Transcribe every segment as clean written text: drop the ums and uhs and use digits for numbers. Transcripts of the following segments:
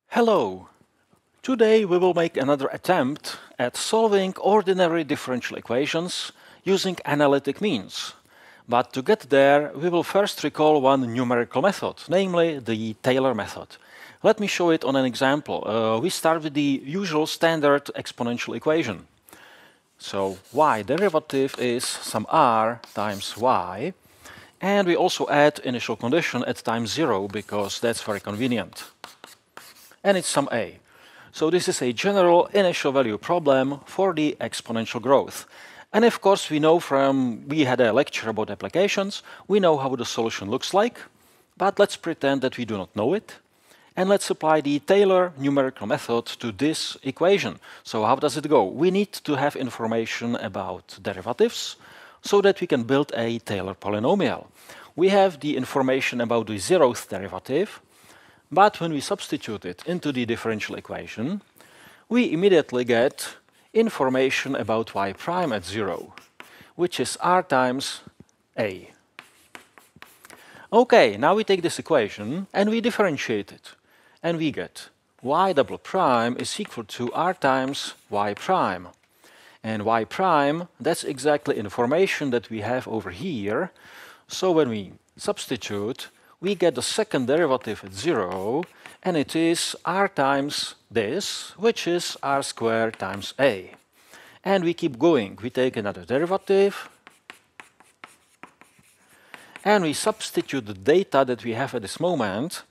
Hello! Today we will make another attempt at solving ordinary differential equations using analytic means. But to get there, we will first recall one numerical method, namely the Taylor method. Let me show it on an example. We start with the usual standard exponential equation. So y derivative is some r times y, and we also add initial condition at time 0 because that's very convenient. And it's some a. So this is a general initial value problem for the exponential growth. And of course we had a lecture about applications, we know how the solution looks like, but let's pretend that we do not know it. And let's apply the Taylor numerical method to this equation. So how does it go? We need to have information about derivatives so that we can build a Taylor polynomial. We have the information about the 0th derivative, but when we substitute it into the differential equation, we immediately get information about y prime at 0, which is r times a. Okay, now we take this equation and we differentiate it. And we get y double prime is equal to r times y prime. And y prime, that's exactly information that we have over here. So when we substitute, we get the second derivative at 0, and it is r times this, which is r squared times a. And we keep going. We take another derivative, and we substitute the data that we have at this moment,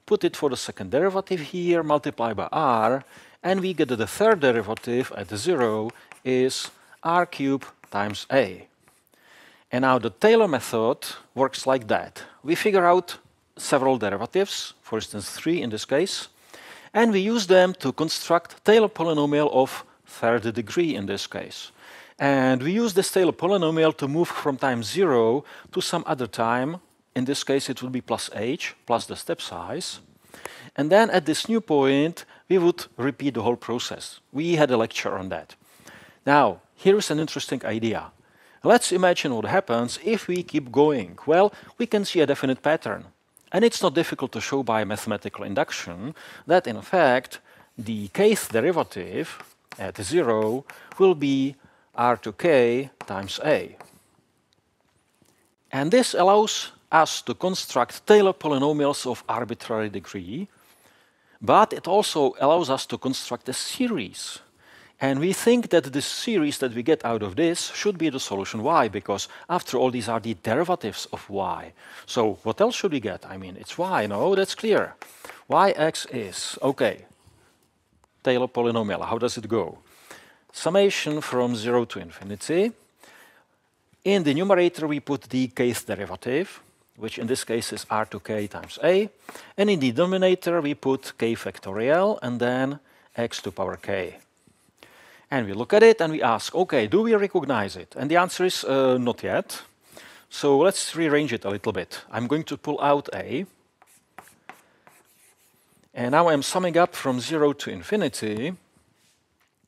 put it for the second derivative here, multiply by r, and we get that the third derivative at 0 is r cubed times a. And now the Taylor method works like that. We figure out several derivatives, for instance 3 in this case, and we use them to construct Taylor polynomial of third degree in this case. And we use this Taylor polynomial to move from time 0 to some other time. In this case it would be plus h, plus the step size. And then at this new point we would repeat the whole process. We had a lecture on that. Now, here is an interesting idea. Let's imagine what happens if we keep going. Well, we can see a definite pattern. And it's not difficult to show by mathematical induction that, in fact, the kth derivative at 0 will be r to k times a. And this allows us to construct Taylor polynomials of arbitrary degree, but it also allows us to construct a series. And we think that the series that we get out of this should be the solution y, because after all, these are the derivatives of y. So what else should we get? I mean, it's y, no? That's clear. Yx is, okay, Taylor polynomial. How does it go? Summation from 0 to infinity. In the numerator, we put the kth derivative, which in this case is r to k times a. And in the denominator, we put k factorial and then x to power k. And we look at it and we ask, okay, do we recognize it? And the answer is not yet. So let's rearrange it a little bit. I'm going to pull out a. And now I'm summing up from 0 to infinity.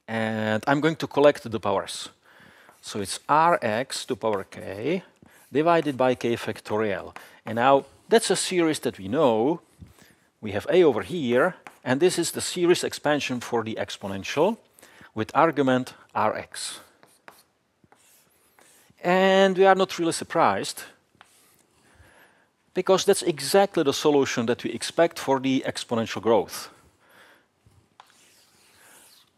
And I'm going to collect the powers. So it's rx to power k divided by k factorial. And now that's a series that we know. We have a over here. And this is the series expansion for the exponential with argument rx. And we are not really surprised, because that's exactly the solution that we expect for the exponential growth.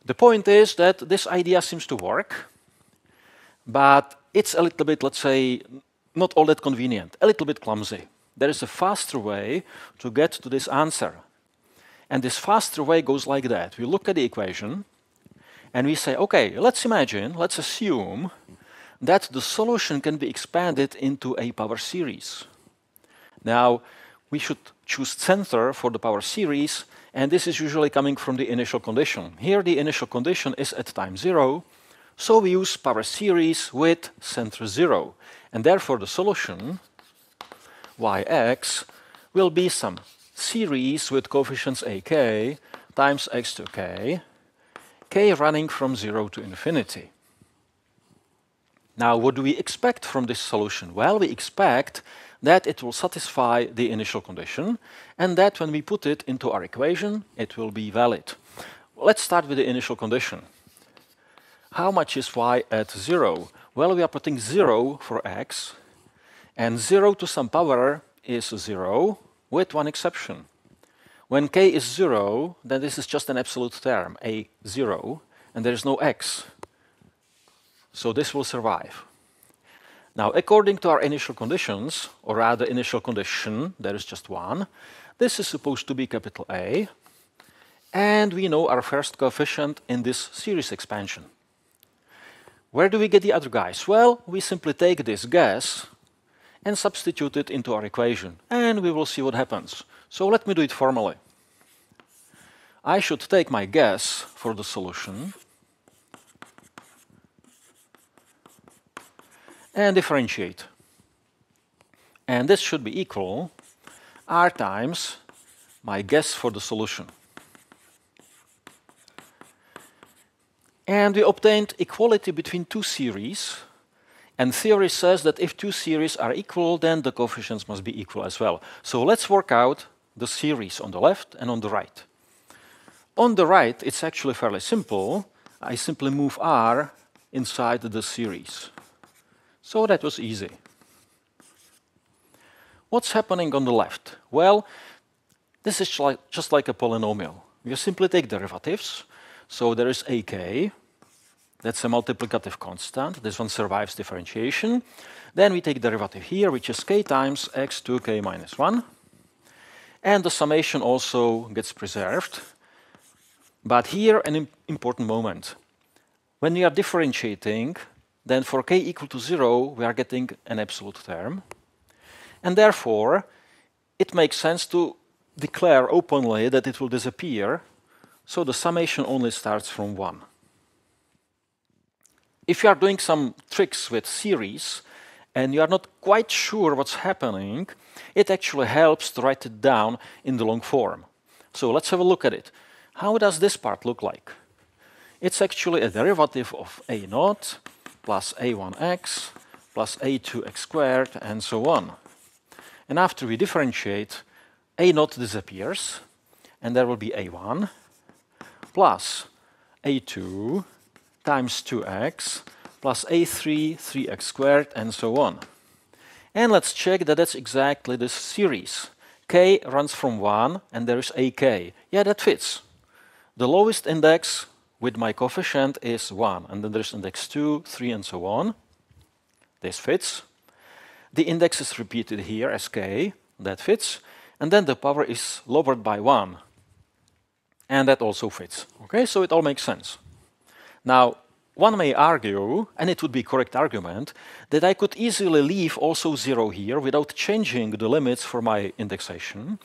The point is that this idea seems to work, but it's a little bit, let's say, not all that convenient, a little bit clumsy. There is a faster way to get to this answer. And this faster way goes like that. We look at the equation, and we say, okay, let's assume that the solution can be expanded into a power series. Now, we should choose center for the power series, and this is usually coming from the initial condition. Here, the initial condition is at time 0, so we use power series with center 0. And therefore, the solution, yx, will be some series with coefficients ak times x to k, k running from 0 to infinity. Now, what do we expect from this solution? Well, we expect that it will satisfy the initial condition, and that when we put it into our equation, it will be valid. Let's start with the initial condition. How much is y at 0? Well, we are putting 0 for x, and 0 to some power is 0, with one exception. When k is 0, then this is just an absolute term, a 0, and there is no x. So this will survive. Now, according to our initial conditions, or rather initial condition, there is just one, this is supposed to be capital A, and we know our first coefficient in this series expansion. Where do we get the other guys? Well, we simply take this guess and substitute it into our equation, and we will see what happens. So let me do it formally. I should take my guess for the solution and differentiate. And this should be equal r times my guess for the solution. And we obtained equality between two series. And theory says that if two series are equal, then the coefficients must be equal as well. So let's work out the series on the left and on the right. On the right, it's actually fairly simple. I simply move r inside the series. So that was easy. What's happening on the left? Well, this is just like a polynomial. You simply take derivatives. So there is ak, that's a multiplicative constant. This one survives differentiation. Then we take derivative here, which is k times x2k minus 1. And the summation also gets preserved. But here, an important moment. When we are differentiating, then for k equal to 0, we are getting an absolute term. And therefore, it makes sense to declare openly that it will disappear. So the summation only starts from 1. If you are doing some tricks with series and you are not quite sure what's happening, it actually helps to write it down in the long form. So let's have a look at it. How does this part look like? It's actually a derivative of a0 plus a1x plus a2x squared and so on. And after we differentiate, a0 disappears, and there will be a1 plus a2 times 2x plus a3, 3x squared, and so on. And let's check that that's exactly this series. K runs from 1, and there is ak. Yeah, that fits. The lowest index with my coefficient is 1, and then there's index 2, 3, and so on. This fits. The index is repeated here as k. That fits. And then the power is lowered by 1. And that also fits. Okay, so it all makes sense. Now, one may argue, and it would be a correct argument, that I could easily leave also 0 here without changing the limits for my indexation,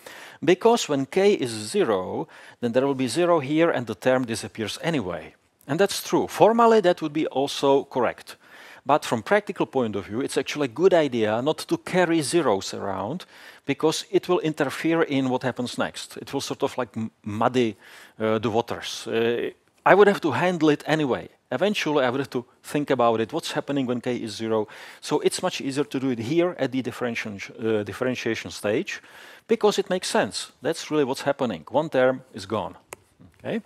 because when k is 0, then there will be 0 here and the term disappears anyway. And that's true. Formally, that would be also correct. But from practical point of view, it's actually a good idea not to carry zeros around, because it will interfere in what happens next. It will sort of like muddy the waters. I would have to handle it anyway. Eventually, I would have to think about it, what's happening when k is 0. So it's much easier to do it here at the differentiation stage, because it makes sense. That's really what's happening. One term is gone. Okay.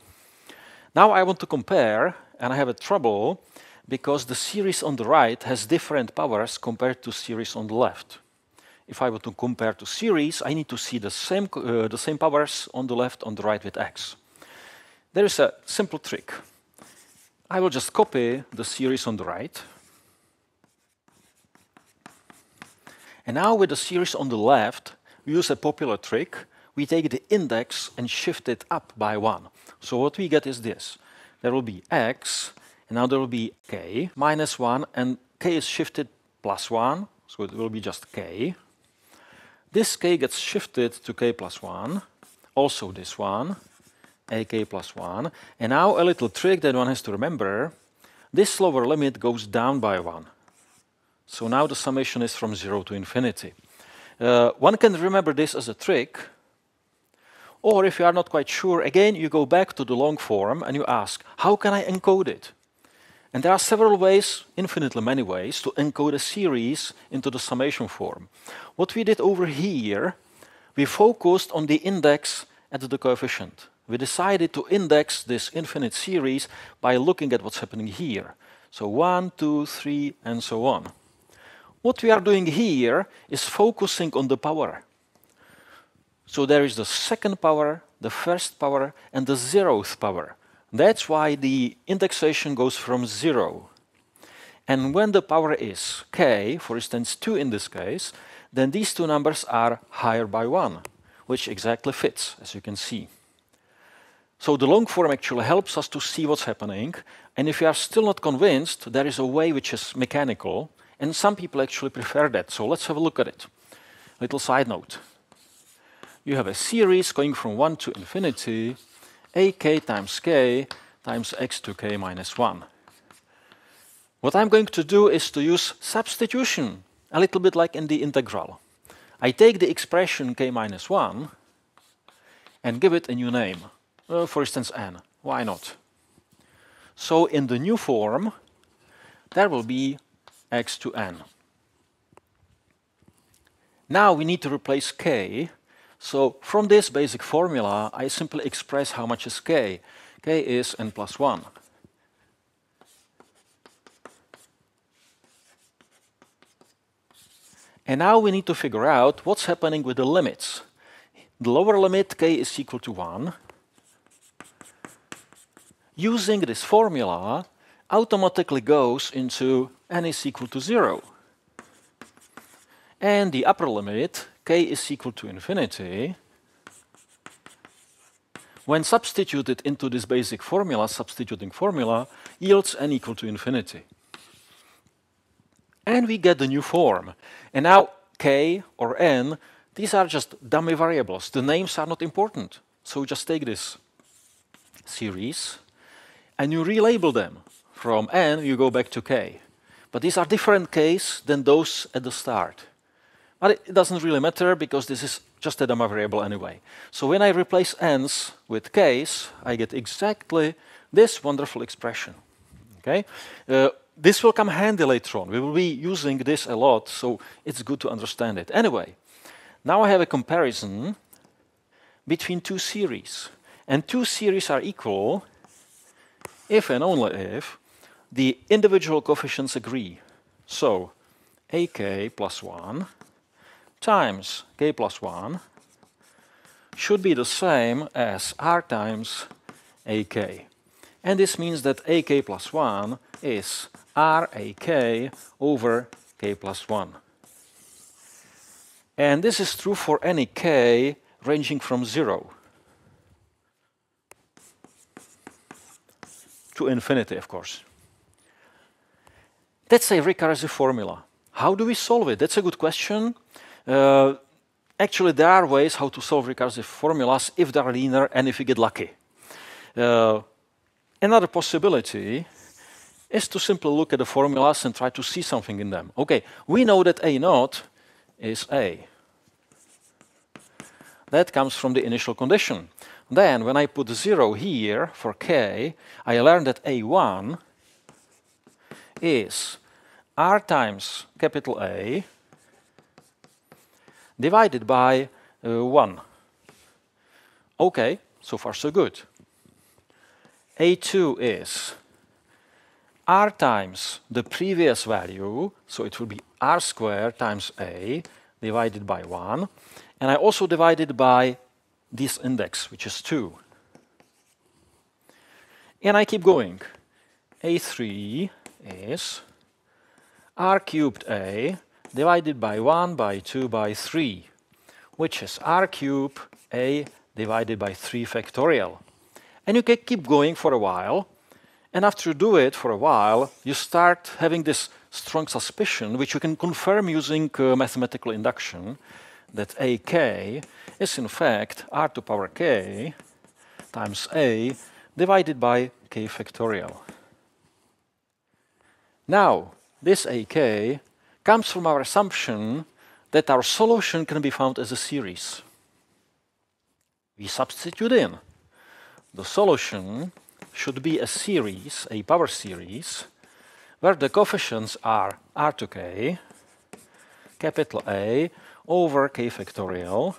Now I want to compare, and I have a trouble, because the series on the right has different powers compared to series on the left. If I were to compare to series, I need to see the same powers on the left, on the right with x. There is a simple trick. I will just copy the series on the right. And now with the series on the left, we use a popular trick. We take the index and shift it up by 1. So what we get is this. There will be x, and now there will be k minus 1, and k is shifted plus 1, so it will be just k. This k gets shifted to k plus 1, also this one, ak plus 1. And now a little trick that one has to remember. This lower limit goes down by 1. So now the summation is from 0 to infinity. One can remember this as a trick. Or if you are not quite sure, again, you go back to the long form and you ask, how can I encode it? And there are several ways, infinitely many ways, to encode a series into the summation form. What we did over here, we focused on the index at the coefficient. We decided to index this infinite series by looking at what's happening here. So 1, 2, 3, and so on. What we are doing here is focusing on the power. So there is the second power, the first power, and the 0th power. That's why the indexation goes from 0. And when the power is k, for instance 2 in this case, then these two numbers are higher by 1, which exactly fits, as you can see. So the long form actually helps us to see what's happening, and if you are still not convinced, there is a way which is mechanical, and some people actually prefer that. So let's have a look at it. Little side note. You have a series going from 1 to infinity, ak times k times x to k minus 1. What I'm going to do is to use substitution, a little bit like in the integral. I take the expression k minus 1 and give it a new name. For instance, n. Why not? So in the new form, there will be x to n. Now we need to replace k. So from this basic formula, I simply express how much is k. K is n plus 1. And now we need to figure out what's happening with the limits. The lower limit, k is equal to 1. Using this formula, automatically goes into n is equal to 0. And the upper limit, k is equal to infinity, when substituted into this basic formula, substituting formula, yields n equal to infinity. And we get the new form. And now k or n, these are just dummy variables. The names are not important. So just take this series and you relabel them. From n, you go back to k. But these are different k's than those at the start. But it doesn't really matter because this is just a dummy variable anyway. So when I replace n's with k's, I get exactly this wonderful expression. Okay? This will come handy later on. We will be using this a lot, so it's good to understand it. Anyway, now I have a comparison between two series. And two series are equal if and only if the individual coefficients agree. So ak plus 1 times k plus 1 should be the same as r times ak. And this means that ak plus 1 is rak over k plus 1. And this is true for any k ranging from 0 to infinity, of course. That's a recursive formula. How do we solve it? That's a good question. Actually, there are ways how to solve recursive formulas if they are linear and if you get lucky. Another possibility is to simply look at the formulas and try to see something in them. Okay, we know that A naught is A. That comes from the initial condition. Then, when I put 0 here for k, I learn that A1 is r times capital A divided by 1. Okay, so far so good. A2 is r times the previous value, so it will be r squared times A divided by 1. And I also divided by this index, which is 2. And I keep going. A3 is r cubed A divided by 1 by 2 by 3, which is r cubed A divided by 3 factorial. And you can keep going for a while. And after you do it for a while, you start having this strong suspicion, which you can confirm using mathematical induction, that ak is in fact r to power k times A divided by k factorial. Now, this ak comes from our assumption that our solution can be found as a series. We substitute in. The solution should be a series, a power series, where the coefficients are r to k, capital A, over k factorial,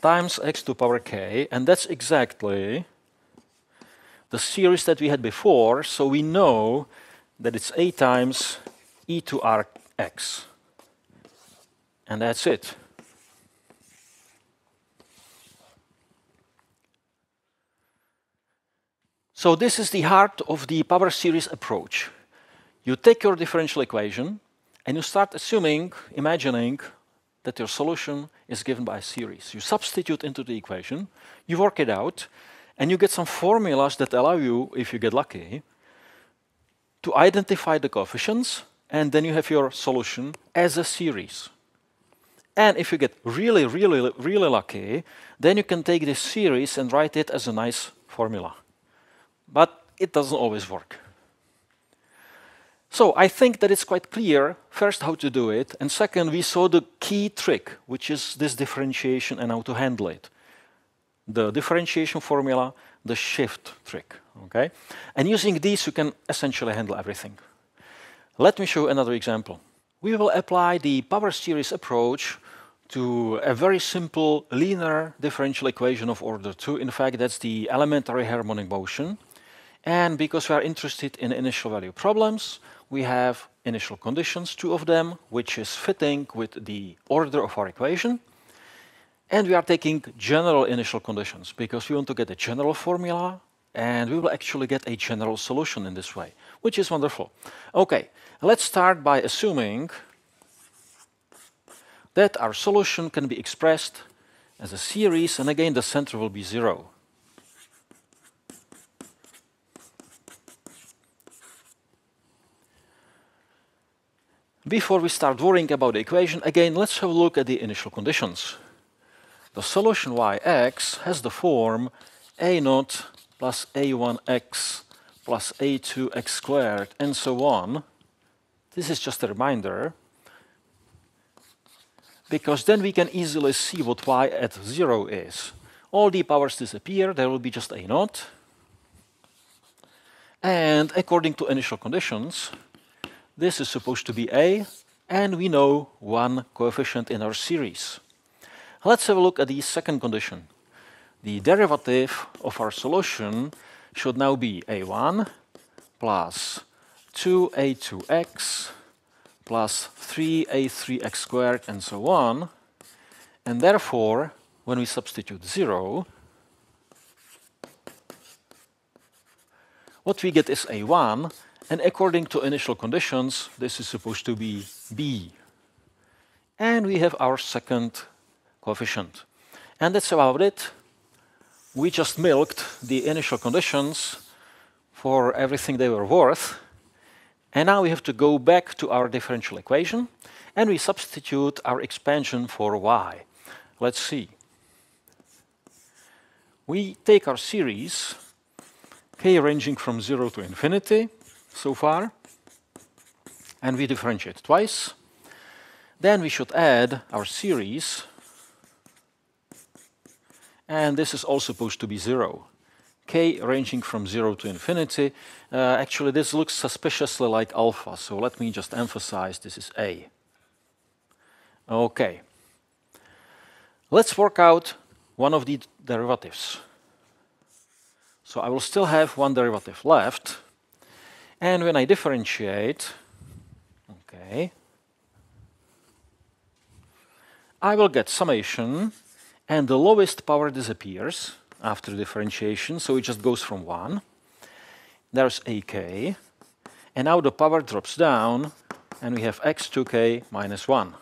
times x to power k, and that's exactly the series that we had before, so we know that it's a times e to rx. And that's it. So this is the heart of the power series approach. You take your differential equation and you start assuming, imagining that your solution is given by a series. You substitute into the equation, you work it out, and you get some formulas that allow you, if you get lucky, to identify the coefficients, and then you have your solution as a series. And if you get really, really, really lucky, then you can take this series and write it as a nice formula. But it doesn't always work. So I think that it's quite clear, first, how to do it, and second, we saw the key trick, which is this differentiation and how to handle it. The differentiation formula, the shift trick, okay? And using these, you can essentially handle everything. Let me show another example. We will apply the power series approach to a very simple linear differential equation of order 2. In fact, that's the elementary harmonic motion. And because we are interested in initial value problems, we have initial conditions, 2 of them, which is fitting with the order of our equation. And we are taking general initial conditions because we want to get a general formula, and we will actually get a general solution in this way, which is wonderful. Okay, let's start by assuming that our solution can be expressed as a series, and again, the center will be 0. Before we start worrying about the equation, again, let's have a look at the initial conditions. The solution yx has the form a0 plus a1x plus a2x squared, and so on. This is just a reminder, because then we can easily see what y at 0 is. All the powers disappear, there will be just a0. And according to initial conditions, this is supposed to be a, and we know one coefficient in our series. Let's have a look at the second condition. The derivative of our solution should now be a1 plus 2a2x plus 3a3x squared, and so on. And therefore, when we substitute 0, what we get is a1, and according to initial conditions, this is supposed to be b. And we have our second coefficient. And that's about it. We just milked the initial conditions for everything they were worth. And now we have to go back to our differential equation, and we substitute our expansion for y. Let's see. We take our series, k ranging from 0 to infinity, so far, and we differentiate twice. Then we should add our series, and this is all supposed to be 0. K ranging from 0 to infinity. Actually, this looks suspiciously like alpha, so let me just emphasize this is a. Okay. Let's work out one of the derivatives. So I will still have one derivative left. And when I differentiate, okay, I will get summation, and the lowest power disappears after differentiation, so it just goes from 1. There's ak, and now the power drops down, and we have x2k minus 1.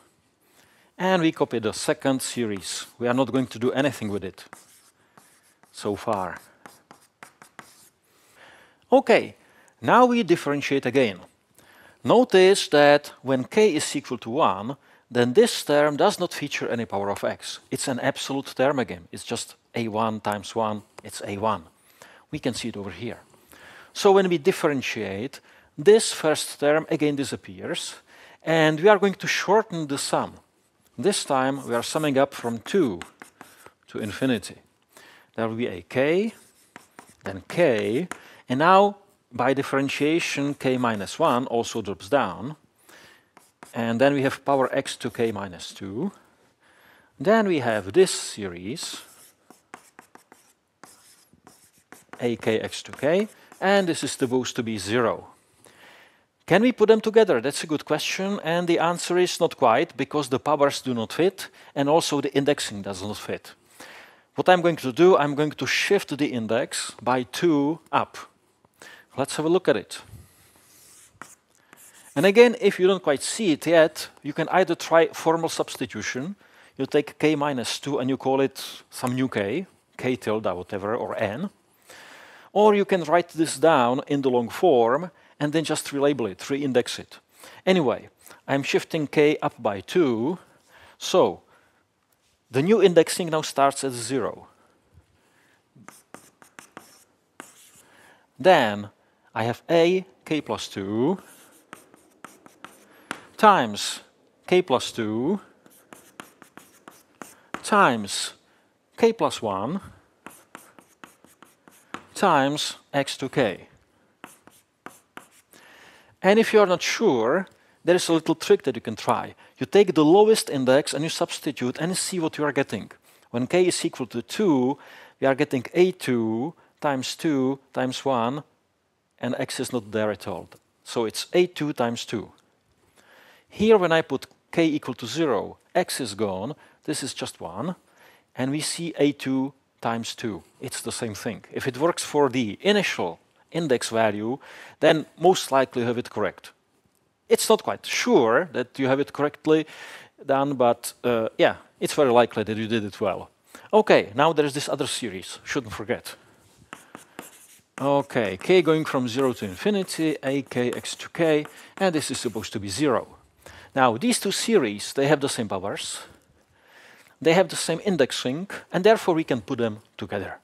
And we copy the second series. We are not going to do anything with it so far. Okay. Now we differentiate again. Notice that when k is equal to 1, then this term does not feature any power of x. It's an absolute term again. It's just a1 times 1, it's a1. We can see it over here. So when we differentiate, this first term again disappears, and we are going to shorten the sum. This time we are summing up from 2 to infinity. There will be a k, then k, and now by differentiation k minus 1 also drops down. And then we have power x to k minus 2. Then we have this series, akx to k, and this is supposed to be 0. Can we put them together? That's a good question, and the answer is not quite, because the powers do not fit, and also the indexing does not fit. What I'm going to do, I'm going to shift the index by 2 up. Let's have a look at it. And again, if you don't quite see it yet, you can either try formal substitution. You take k minus 2 and you call it some new k tilde, whatever, or n. Or you can write this down in the long form and then just relabel it, reindex it. Anyway, I'm shifting k up by 2, so the new indexing now starts at 0. Then I have a k plus 2 times k plus 2 times k plus 1 times x to k. And if you're not sure, there is a little trick that you can try. You take the lowest index and you substitute and see what you are getting. When k is equal to 2, we are getting a2 times 1, and x is not there at all. So it's a2 times 2. Here, when I put k equal to 0, x is gone, this is just 1, and we see a2 times 2. It's the same thing. If it works for the initial index value, then most likely you have it correct. It's not quite sure that you have it correctly done, but yeah, it's very likely that you did it well. Okay, now there's this other series, shouldn't forget. Okay, k going from 0 to infinity, akx to k, and this is supposed to be 0. Now, these two series, they have the same powers, they have the same indexing, and therefore we can put them together.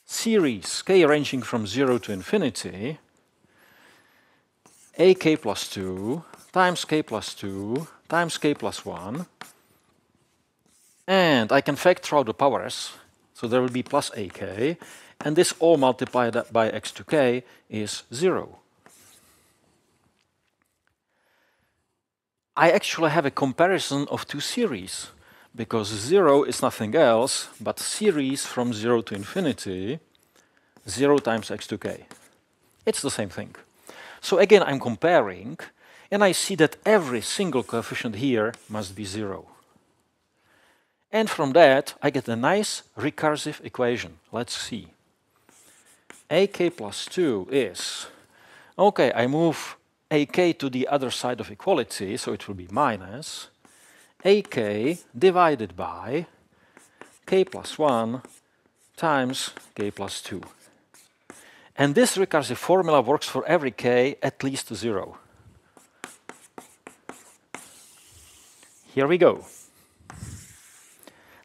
Series k ranging from 0 to infinity, ak plus 2 times k plus 2 times k plus 1, and I can factor out the powers, so there will be plus ak, and this all multiplied by x to k is 0. I actually have a comparison of two series, because 0 is nothing else but series from 0 to infinity, 0 times x to k. It's the same thing. So again, I'm comparing, and I see that every single coefficient here must be 0. And from that, I get a nice recursive equation. Let's see. ak plus 2 is, okay, I move ak to the other side of equality, so it will be minus ak divided by k plus 1 times k plus 2. And this recursive formula works for every k at least 0. Here we go.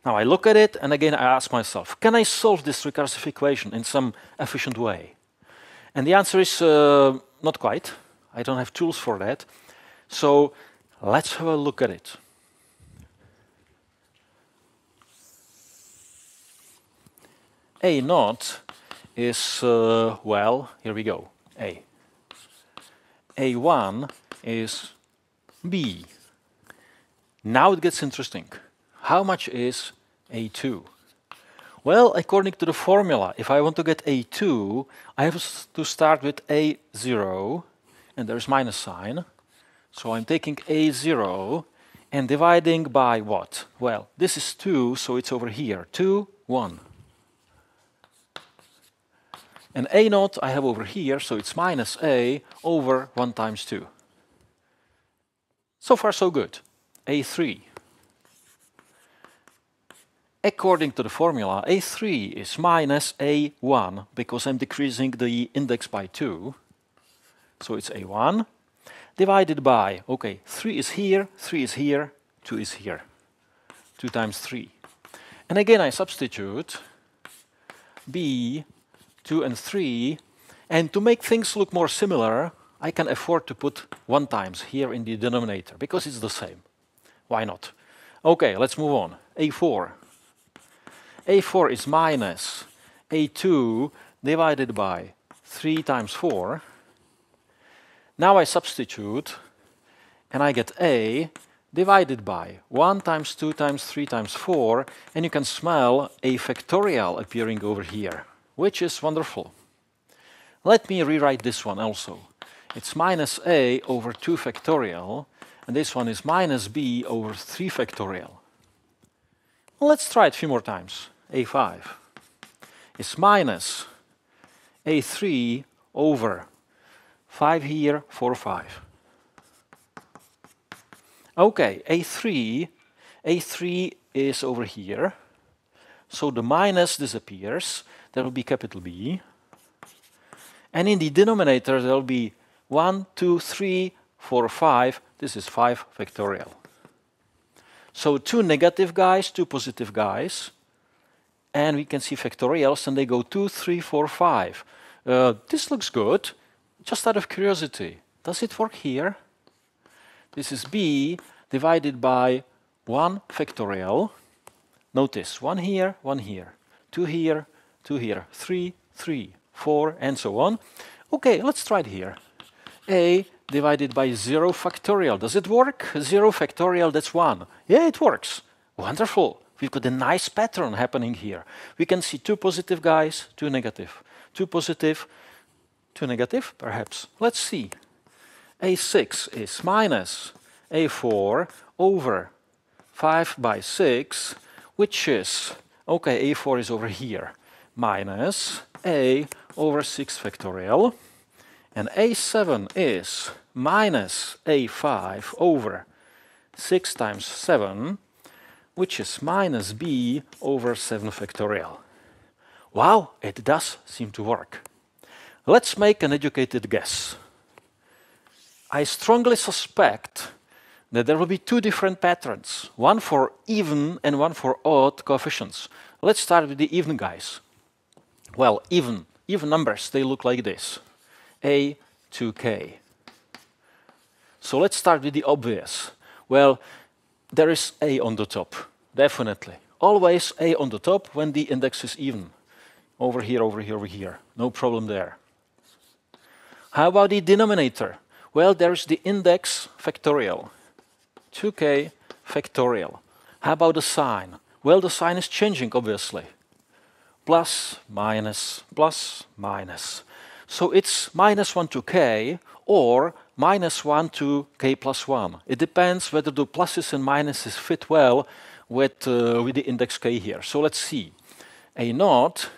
Now I look at it, and again I ask myself, can I solve this recursive equation in some efficient way? And the answer is not quite. I don't have tools for that. So let's have a look at it. A naught is, well, here we go, A. A1 is B. Now it gets interesting. How much is A2? Well, according to the formula, if I want to get A2, I have to start with A0, and there's minus sign. So I'm taking A0 and dividing by what? Well, this is 2, so it's over here. 2, 1. And A0 I have over here, so it's minus A over 1 times 2. So far, so good. A3. According to the formula, A3 is minus A1, because I'm decreasing the index by 2. So it's A1, divided by, okay, 3 is here, 3 is here, 2 is here. 2 times 3. And again, I substitute B, 2 and 3, and to make things look more similar, I can afford to put 1 times here in the denominator, because it's the same. Why not? Okay, let's move on. A4. A4 is minus A2 divided by 3 times 4. Now I substitute, and I get a divided by 1 times 2 times 3 times 4, and you can smell a factorial appearing over here, which is wonderful. Let me rewrite this one also. It's minus a over 2 factorial, and this one is minus b over 3 factorial. Well, let's try it a few more times. A5 is minus a3 over 5 here, 4, 5. Okay, a3 is over here, so the minus disappears. There will be capital B. And in the denominator, there will be 1, 2, 3, 4, 5. This is 5 factorial. So 2 negative guys, 2 positive guys. And we can see factorials, and they go 2, 3, 4, 5. This looks good. Just out of curiosity, does it work here? This is b divided by 1 factorial. Notice 1 here, 1 here, 2 here, 2 here, 3, 3, 4, and so on. Okay, let's try it here. A divided by 0 factorial. Does it work? 0 factorial, that's 1. Yeah, it works. Wonderful. We've got a nice pattern happening here. We can see 2 positive guys, 2 negative. 2 positive, 2 negative, perhaps. Let's see. A6 is minus A4 over 5 by 6, which is, okay, A4 is over here, minus A over 6 factorial. And A7 is minus A5 over 6 times 7, which is minus B over 7 factorial. Wow, it does seem to work. Let's make an educated guess. I strongly suspect that there will be 2 different patterns, one for even and one for odd coefficients. Let's start with the even guys. Well, even numbers, they look like this. A to k. So let's start with the obvious. Well, there is a on the top, definitely. Always a on the top when the index is even. Over here, over here, over here. No problem there. How about the denominator? Well, there's the index factorial. 2k factorial. How about the sign? Well, the sign is changing, obviously. Plus, minus, plus, minus. So it's minus 1 to k or minus 1 to k plus 1. It depends whether the pluses and minuses fit well with the index k here. So let's see. A naught,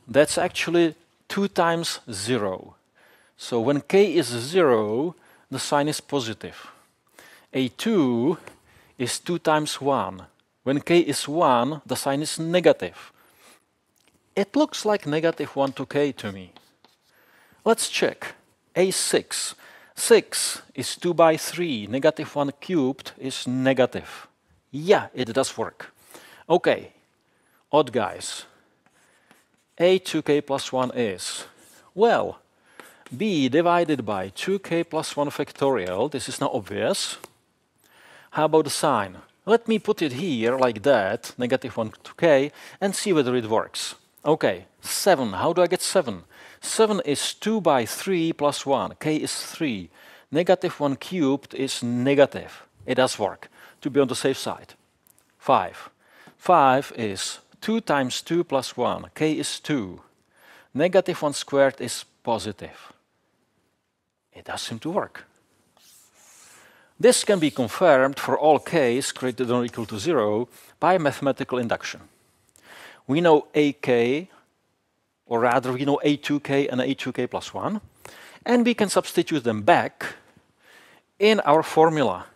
that's actually 2 times 0. So when k is 0, the sign is positive. A2 is 2 times 1. When k is 1, the sign is negative. It looks like negative 1 to k to me. Let's check. A6. 6 is 2 by 3. Negative 1 cubed is negative. Yeah, it does work. Okay, odd guys. A 2k plus 1 is, well, b divided by 2k plus 1 factorial. This is now obvious. How about the sign? Let me put it here like that, negative 1 to k, and see whether it works. Okay, 7. How do I get 7? 7 is 2 by 3 plus 1. K is 3. Negative 1 cubed is negative. It does work, to be on the safe side. 5. 5 is 2 times 2 plus 1. K is 2. Negative 1 squared is positive. It does seem to work. This can be confirmed for all k's greater than or equal to 0 by mathematical induction. We know AK, or rather we know A2k and A2k plus 1, and we can substitute them back in our formula.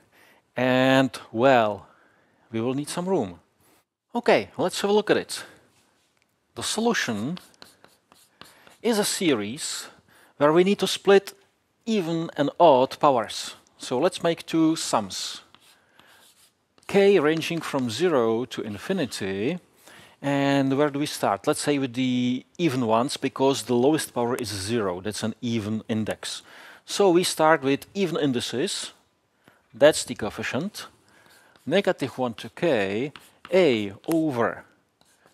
And, well, we will need some room. Okay, let's have a look at it. The solution is a series where we need to split even and odd powers. So let's make 2 sums. K ranging from 0 to infinity. And where do we start? Let's say with the even ones, because the lowest power is 0. That's an even index. So we start with even indices. That's the coefficient. Negative 1 to k, a over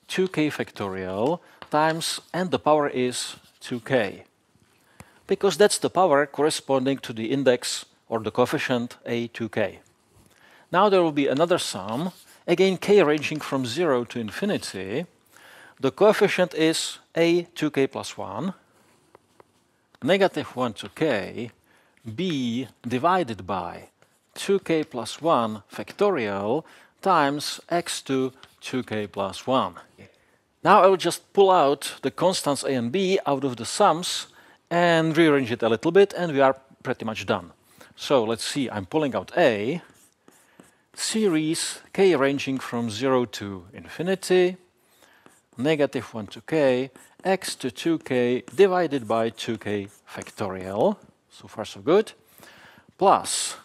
2k factorial times, and the power is 2k, because that's the power corresponding to the index or the coefficient a2k. Now there will be another sum, again k ranging from 0 to infinity. The coefficient is a2k plus 1, negative 1 to k, b divided by 2k plus 1 factorial times x to 2k plus 1. Now I will just pull out the constants a and b out of the sums and rearrange it a little bit, and we are pretty much done. So let's see, I'm pulling out a, series k ranging from 0 to infinity, negative 1 to k, x to 2k divided by 2k factorial. So far so good. Plus,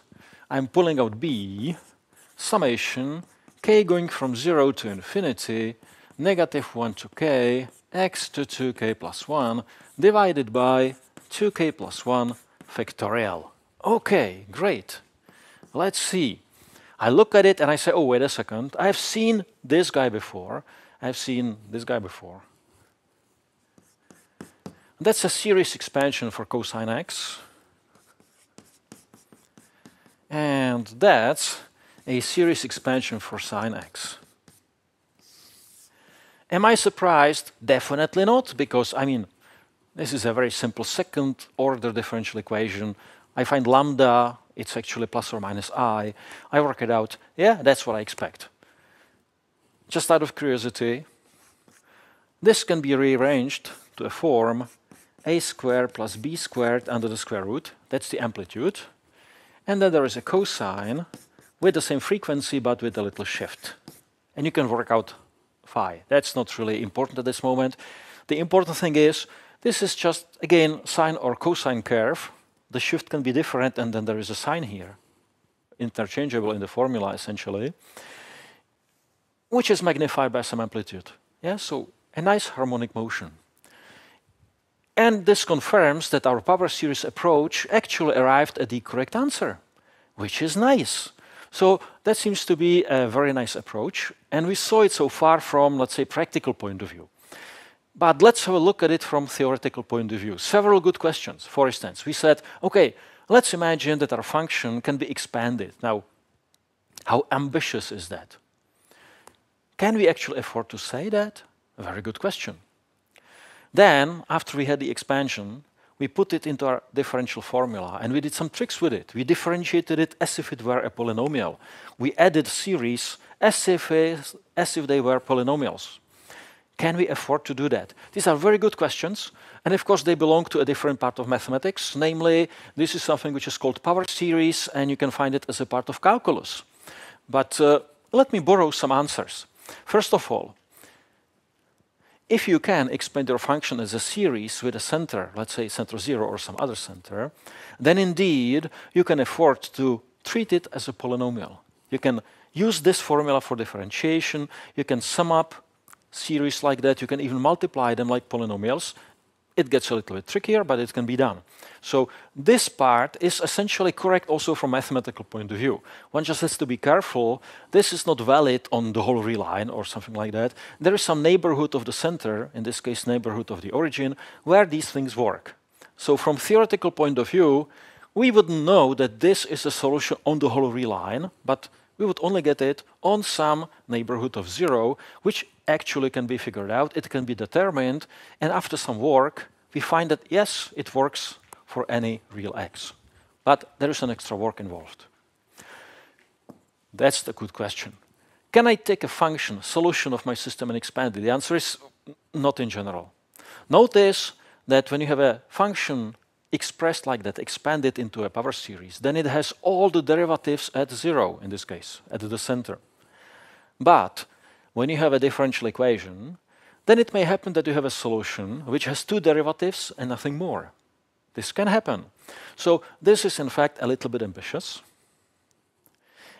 I'm pulling out b, summation, k going from 0 to infinity, negative 1 to k, x to 2k plus 1, divided by 2k plus 1 factorial. Okay, great. Let's see. I look at it and I say, oh, wait a second. I've seen this guy before. I've seen this guy before. That's a series expansion for cosine x. And that's a series expansion for sine x. Am I surprised? Definitely not, because, I mean, this is a very simple second-order differential equation. I find lambda, it's actually plus or minus I. I work it out. Yeah, that's what I expect. Just out of curiosity, this can be rearranged to a form a squared plus b squared under the square root. That's the amplitude. And then there is a cosine with the same frequency, but with a little shift. And you can work out phi. That's not really important at this moment. The important thing is, this is just, again, sine or cosine curve. The shift can be different, and then there is a sign here, interchangeable in the formula, essentially, which is magnified by some amplitude. Yeah, so a nice harmonic motion. And this confirms that our power series approach actually arrived at the correct answer, which is nice. So that seems to be a very nice approach, and we saw it so far from, let's say, practical point of view. But let's have a look at it from theoretical point of view. Several good questions. For instance, we said, okay, let's imagine that our function can be expanded. Now, how ambitious is that? Can we actually afford to say that? A very good question. Then, after we had the expansion, we put it into our differential formula, and we did some tricks with it. We differentiated it as if it were a polynomial. We added series as if they were polynomials. Can we afford to do that? These are very good questions, and of course they belong to a different part of mathematics. Namely, this is something which is called power series, and you can find it as a part of calculus. But let me borrow some answers. First of all, if you can expand your function as a series with a center, let's say center 0 or some other center, then indeed you can afford to treat it as a polynomial. You can use this formula for differentiation. You can sum up series like that. You can even multiply them like polynomials. It gets a little bit trickier, but it can be done. So this part is essentially correct also from a mathematical point of view. One just has to be careful. This is not valid on the whole real line or something like that. There is some neighborhood of the center, in this case neighborhood of the origin, where these things work. So from theoretical point of view, we wouldn't know that this is a solution on the whole real line, but we would only get it on some neighborhood of 0, which actually can be figured out. It can be determined, and after some work, we find that yes, it works for any real x. But there is an extra work involved. That's the good question. Can I take a function, solution of my system, and expand it? The answer is not in general. Notice that when you have a function expressed like that, expanded into a power series, then it has all the derivatives at 0, in this case, at the center. But when you have a differential equation, then it may happen that you have a solution which has 2 derivatives and nothing more. This can happen. So this is in fact a little bit ambitious.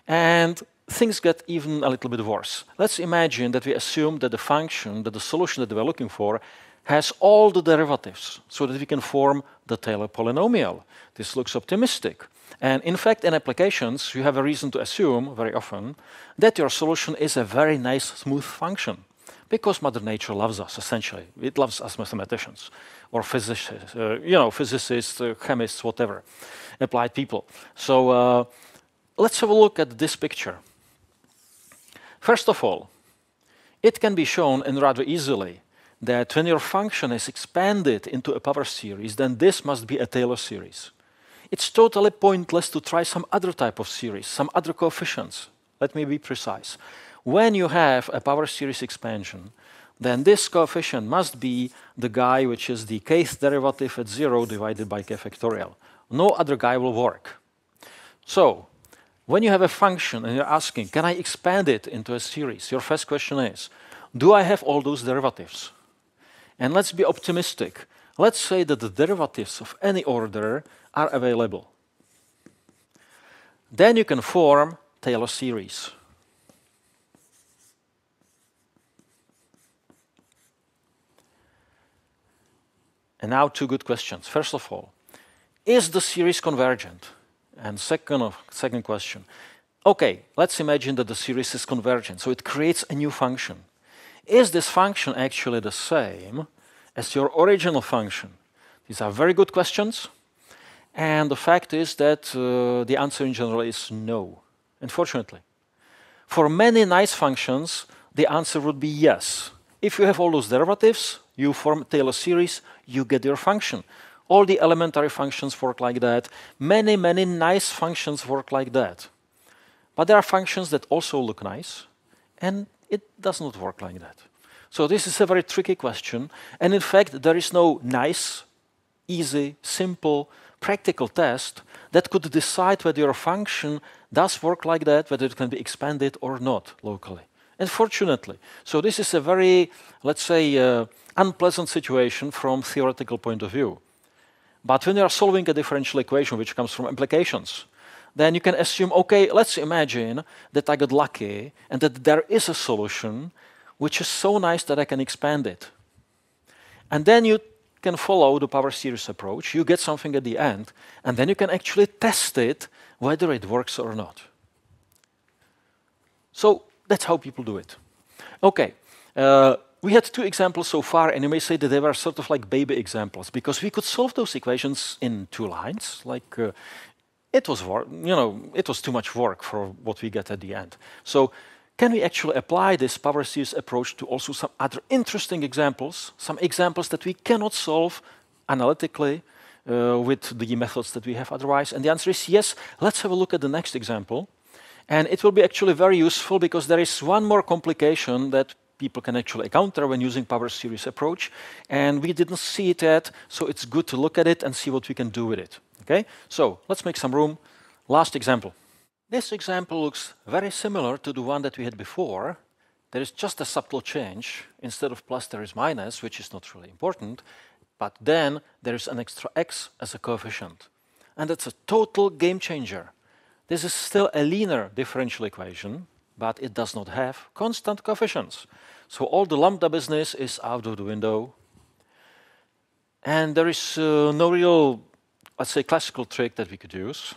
And things get even a little bit worse. Let's imagine that we assume that the function, that the solution that we're looking for, has all the derivatives so that we can form the Taylor polynomial. This looks optimistic. And in fact, in applications, you have a reason to assume, very often, that your solution is a very nice, smooth function. Because Mother Nature loves us, essentially. It loves us mathematicians, or physicists, physicists, chemists, whatever, applied people. So let's have a look at this picture. First of all, it can be shown in rather easily that when your function is expanded into a power series, then this must be a Taylor series. It's totally pointless to try some other type of series, some other coefficients. Let me be precise. When you have a power series expansion, then this coefficient must be the guy which is the kth derivative at 0 divided by k factorial. No other guy will work. So, when you have a function and you're asking, can I expand it into a series? Your first question is, do I have all those derivatives? And let's be optimistic. Let's say that the derivatives of any order are available. Then you can form Taylor series. And now two good questions. First of all, is the series convergent? And second question, okay, let's imagine that the series is convergent, so it creates a new function. Is this function actually the same as your original function? These are very good questions, and the fact is that the answer in general is no, unfortunately. For many nice functions, the answer would be yes. If you have all those derivatives, you form Taylor series, you get your function. All the elementary functions work like that. Many nice functions work like that. But there are functions that also look nice, and it does not work like that. So this is a very tricky question, and in fact, there is no nice, easy, simple, practical test that could decide whether your function does work like that, whether it can be expanded or not locally. Unfortunately. So this is a very, let's say, unpleasant situation from theoretical point of view. But when you are solving a differential equation which comes from implications, then you can assume, okay, let's imagine that I got lucky and that there is a solution which is so nice that I can expand it. And then you can follow the power series approach, you get something at the end, and then you can actually test it whether it works or not. So that's how people do it. Okay. We had two examples so far, and you may say that they were sort of like baby examples, because we could solve those equations in 2 lines. Like it was, it was too much work for what we get at the end. So, can we actually apply this power series approach to also some other interesting examples, some examples that we cannot solve analytically with the methods that we have otherwise? And the answer is yes. Let's have a look at the next example, and it will be actually very useful because there is one more complication that people can actually encounter when using power series approach, and we didn't see it yet, so it's good to look at it and see what we can do with it. Okay, so let's make some room. Last example. This example looks very similar to the one that we had before. There is just a subtle change. Instead of plus, there is minus, which is not really important, but then there is an extra x as a coefficient, and that's a total game changer. This is still a linear differential equation, but it does not have constant coefficients. So all the lambda business is out of the window. And there is no real, let's say, classical trick that we could use.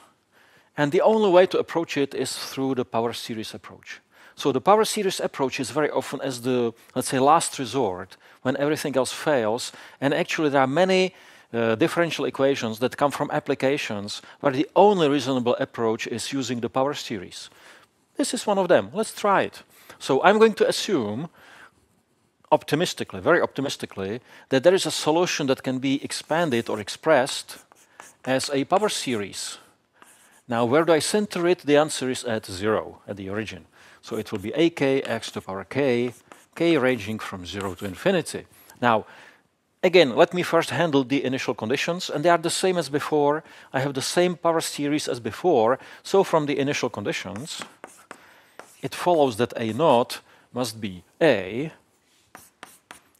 And the only way to approach it is through the power series approach. So the power series approach is very often as the, let's say, last resort when everything else fails. And actually there are many differential equations that come from applications where the only reasonable approach is using the power series. This is one of them. Let's try it. So I'm going to assume, optimistically, very optimistically, that there is a solution that can be expanded or expressed as a power series. Now, where do I center it? The answer is at 0, at the origin. So it will be ak x to the power k, k ranging from 0 to infinity. Now, again, let me first handle the initial conditions, and they are the same as before. I have the same power series as before. So from the initial conditions, it follows that A0 must be A,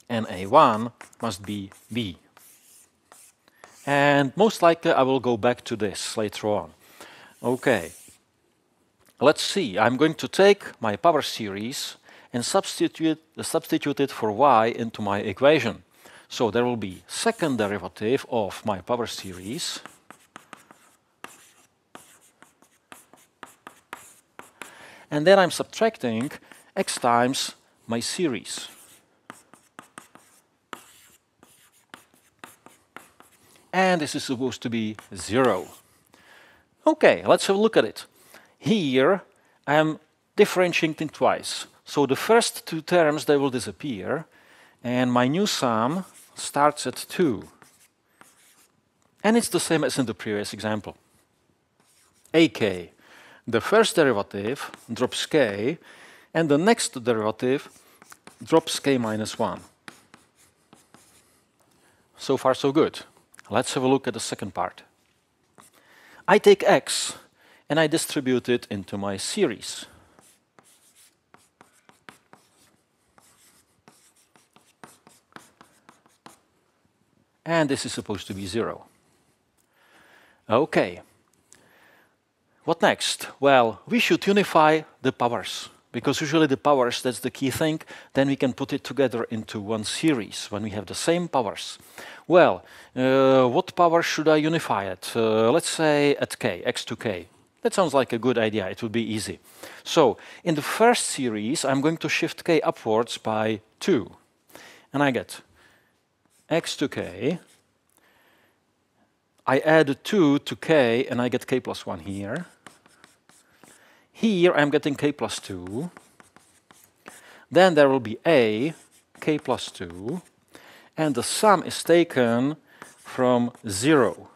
and A1 must be B. And most likely I will go back to this later on. Okay, let's see. I'm going to take my power series and substitute it for y into my equation. So there will be second derivative of my power series and then I'm subtracting x times my series. and this is supposed to be 0. Okay, let's have a look at it. Here I am differentiating twice. So the first two terms, they will disappear, and my new sum starts at 2. And it's the same as in the previous example. AK, the first derivative drops k, and the next derivative drops k minus 1. So far, so good. Let's have a look at the second part. I take x and I distribute it into my series. And this is supposed to be 0. Okay. What next? Well, we should unify the powers, because usually the powers, that's the key thing. Then we can put it together into one series when we have the same powers. Well, what power should I unify at? Let's say at k, x to k. That sounds like a good idea. It would be easy. So in the first series, I'm going to shift k upwards by 2. And I get x to k. I add 2 to k, and I get k plus 1 here. Here I'm getting k plus 2. Then there will be a, k plus 2. And the sum is taken from 0.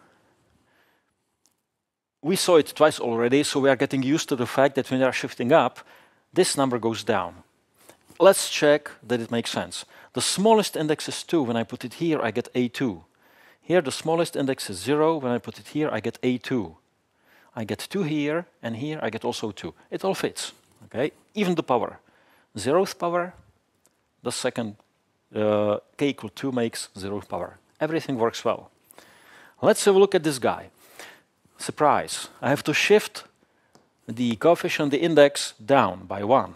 We saw it twice already, so we are getting used to the fact that when we are shifting up, this number goes down. Let's check that it makes sense. The smallest index is 2. When I put it here, I get a2. Here, the smallest index is 0. When I put it here, I get a2. I get 2 here, and here I get also 2. It all fits. Okay? Even the power. 0th power, the second k equal 2 makes 0th power. Everything works well. Let's have a look at this guy. Surprise. I have to shift the coefficient, the index, down by 1.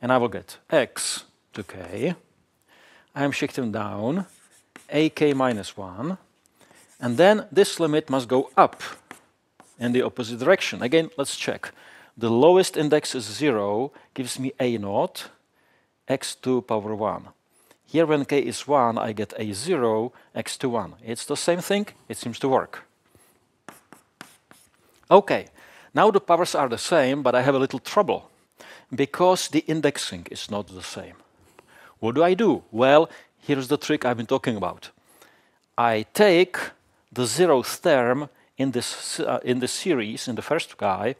And I will get x to k. I am shifting down ak minus 1. And then this limit must go up in the opposite direction. Again, let's check. The lowest index is 0, gives me a0, x to power 1. Here when k is 1, I get a0, x to 1. It's the same thing. It seems to work. Okay, now the powers are the same, but I have a little trouble because the indexing is not the same. What do? Well, here's the trick I've been talking about. I take the 0th term in this series, in the first guy,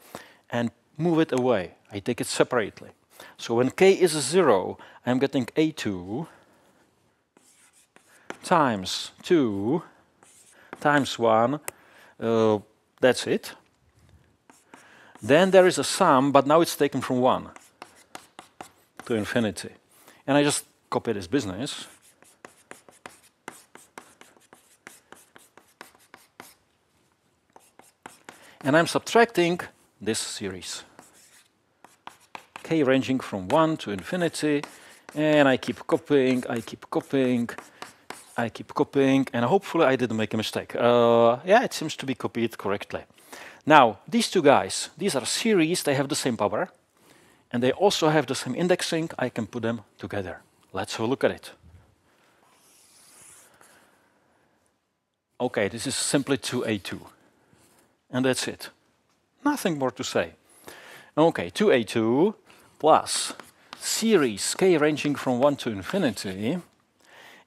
and move it away. I take it separately. So when k is 0, I'm getting a2 times 2 times 1. That's it. Then there is a sum, but now it's taken from 1 to infinity. And I just copy this business. And I'm subtracting this series. K ranging from 1 to infinity. And I keep copying, I keep copying, I keep copying. And hopefully I didn't make a mistake. Yeah, it seems to be copied correctly. Now, these two guys, these are series. They have the same power. And they also have the same indexing. I can put them together. Let's have a look at it. Okay, this is simply 2a2. And that's it. Nothing more to say. Okay, 2a2 plus series k ranging from 1 to infinity.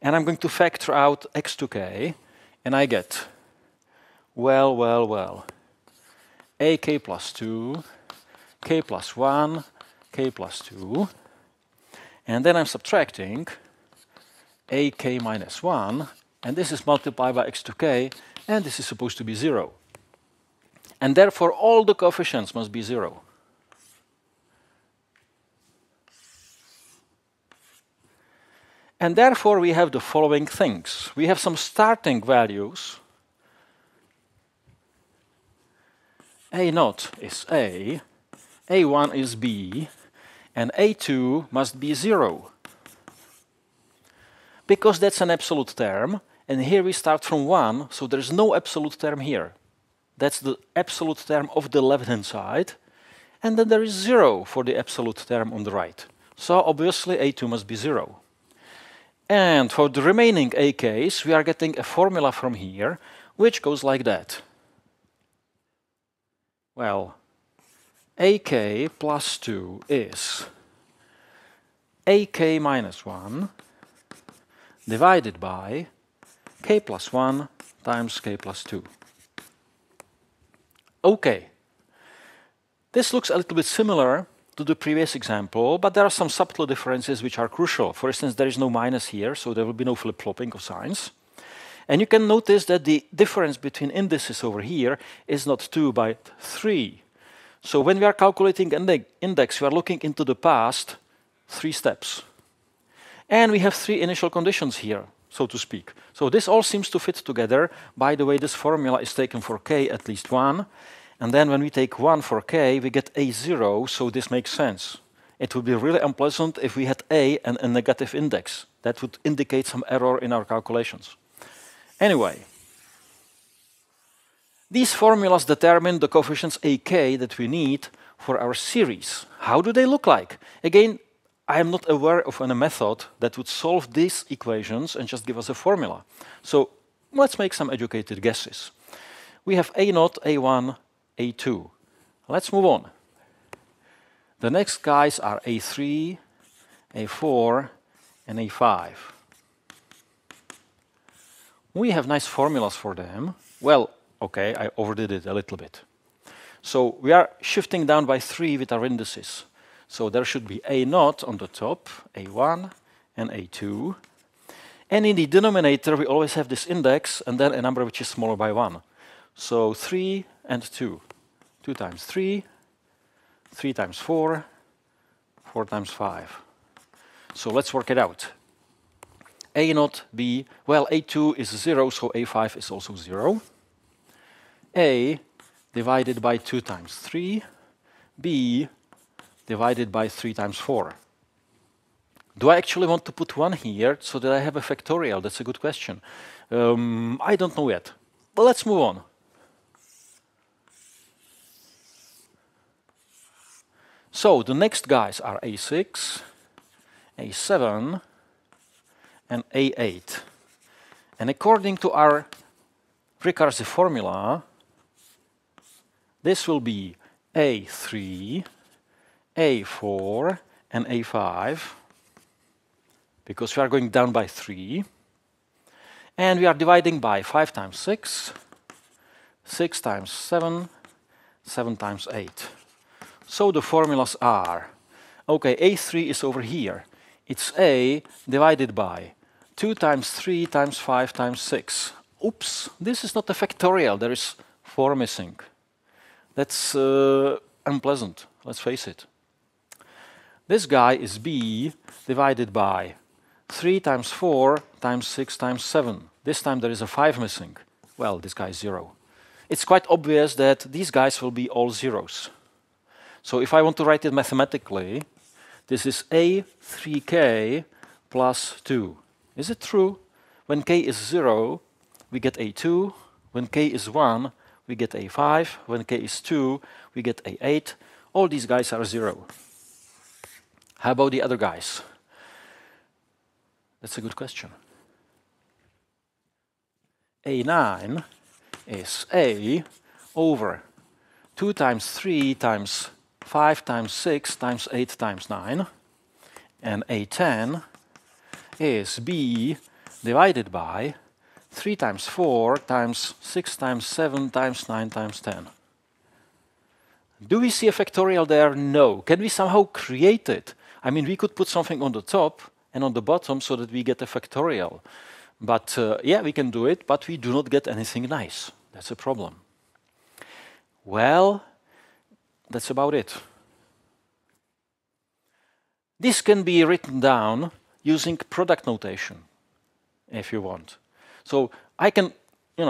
And I'm going to factor out x to k. And I get, well, ak plus 2, k plus 1, k plus 2. And then I'm subtracting ak minus 1. And this is multiplied by x to k. And this is supposed to be 0. And therefore, all the coefficients must be 0. And therefore, we have the following things. We have some starting values. a0 is a, a1 is b, and a2 must be 0. Because that's an absolute term, and here we start from 1, so there's no absolute term here. That's the absolute term of the left-hand side. And then there is 0 for the absolute term on the right. So obviously a2 must be 0. And for the remaining ak's, we are getting a formula from here, which goes like that. Well, ak plus 2 is ak minus 1 divided by k plus 1 times k plus 2. Okay. This looks a little bit similar to the previous example, but there are some subtle differences which are crucial. For instance, there is no minus here, so there will be no flip-flopping of signs. And you can notice that the difference between indices over here is not 2 but 3. So when we are calculating an index, we are looking into the past 3 steps. And we have 3 initial conditions here, so to speak. So this all seems to fit together. By the way, this formula is taken for k at least 1. And then when we take 1 for k, we get a0, so this makes sense. It would be really unpleasant if we had a and a negative index. That would indicate some error in our calculations. Anyway, these formulas determine the coefficients ak that we need for our series. How do they look like? Again, I am not aware of any method that would solve these equations and just give us a formula. So let's make some educated guesses. We have a0, a1, a2. Let's move on. The next guys are a3, a4, and a5. We have nice formulas for them. Well, okay, I overdid it a little bit. So we are shifting down by 3 with our indices. So there should be a0 on the top, a1, and a2. And in the denominator, we always have this index and then a number which is smaller by 1. So 3 and 2. 2 times 3, 3 times 4, 4 times 5. So let's work it out. a0, b, well, a2 is 0, so a5 is also 0. A divided by 2 times 3, b divided by 3 times 4. Do I actually want to put 1 here so that I have a factorial? That's a good question. I don't know yet. But let's move on. So the next guys are a6, a7, and a8. And according to our recursive formula, this will be a3, a4, and a5, because we are going down by 3. And we are dividing by 5 times 6, 6 times 7, 7 times 8. So the formulas are, okay, a3 is over here. It's a divided by 2 times 3 times 5 times 6. Oops, this is not a factorial. There is 4 missing. That's unpleasant, let's face it. This guy is b divided by 3 times 4 times 6 times 7. This time there is a 5 missing. Well, this guy is 0. It's quite obvious that these guys will be all zeros. So if I want to write it mathematically, this is a3k plus 2. Is it true? When k is 0, we get a2. When k is 1, we get a5. When k is 2, we get a8. All these guys are 0. How about the other guys? That's a good question. a9 is a over 2 times 3 times 5 times 6 times 8 times 9. And a10 is b divided by 3 times 4 times 6 times 7 times 9 times 10. Do we see a factorial there? No. Can we somehow create it? I mean, we could put something on the top and on the bottom so that we get a factorial. But yeah, we can do it, but we do not get anything nice. That's a problem. Well, that's about it. This can be written down using product notation, if you want. So I can,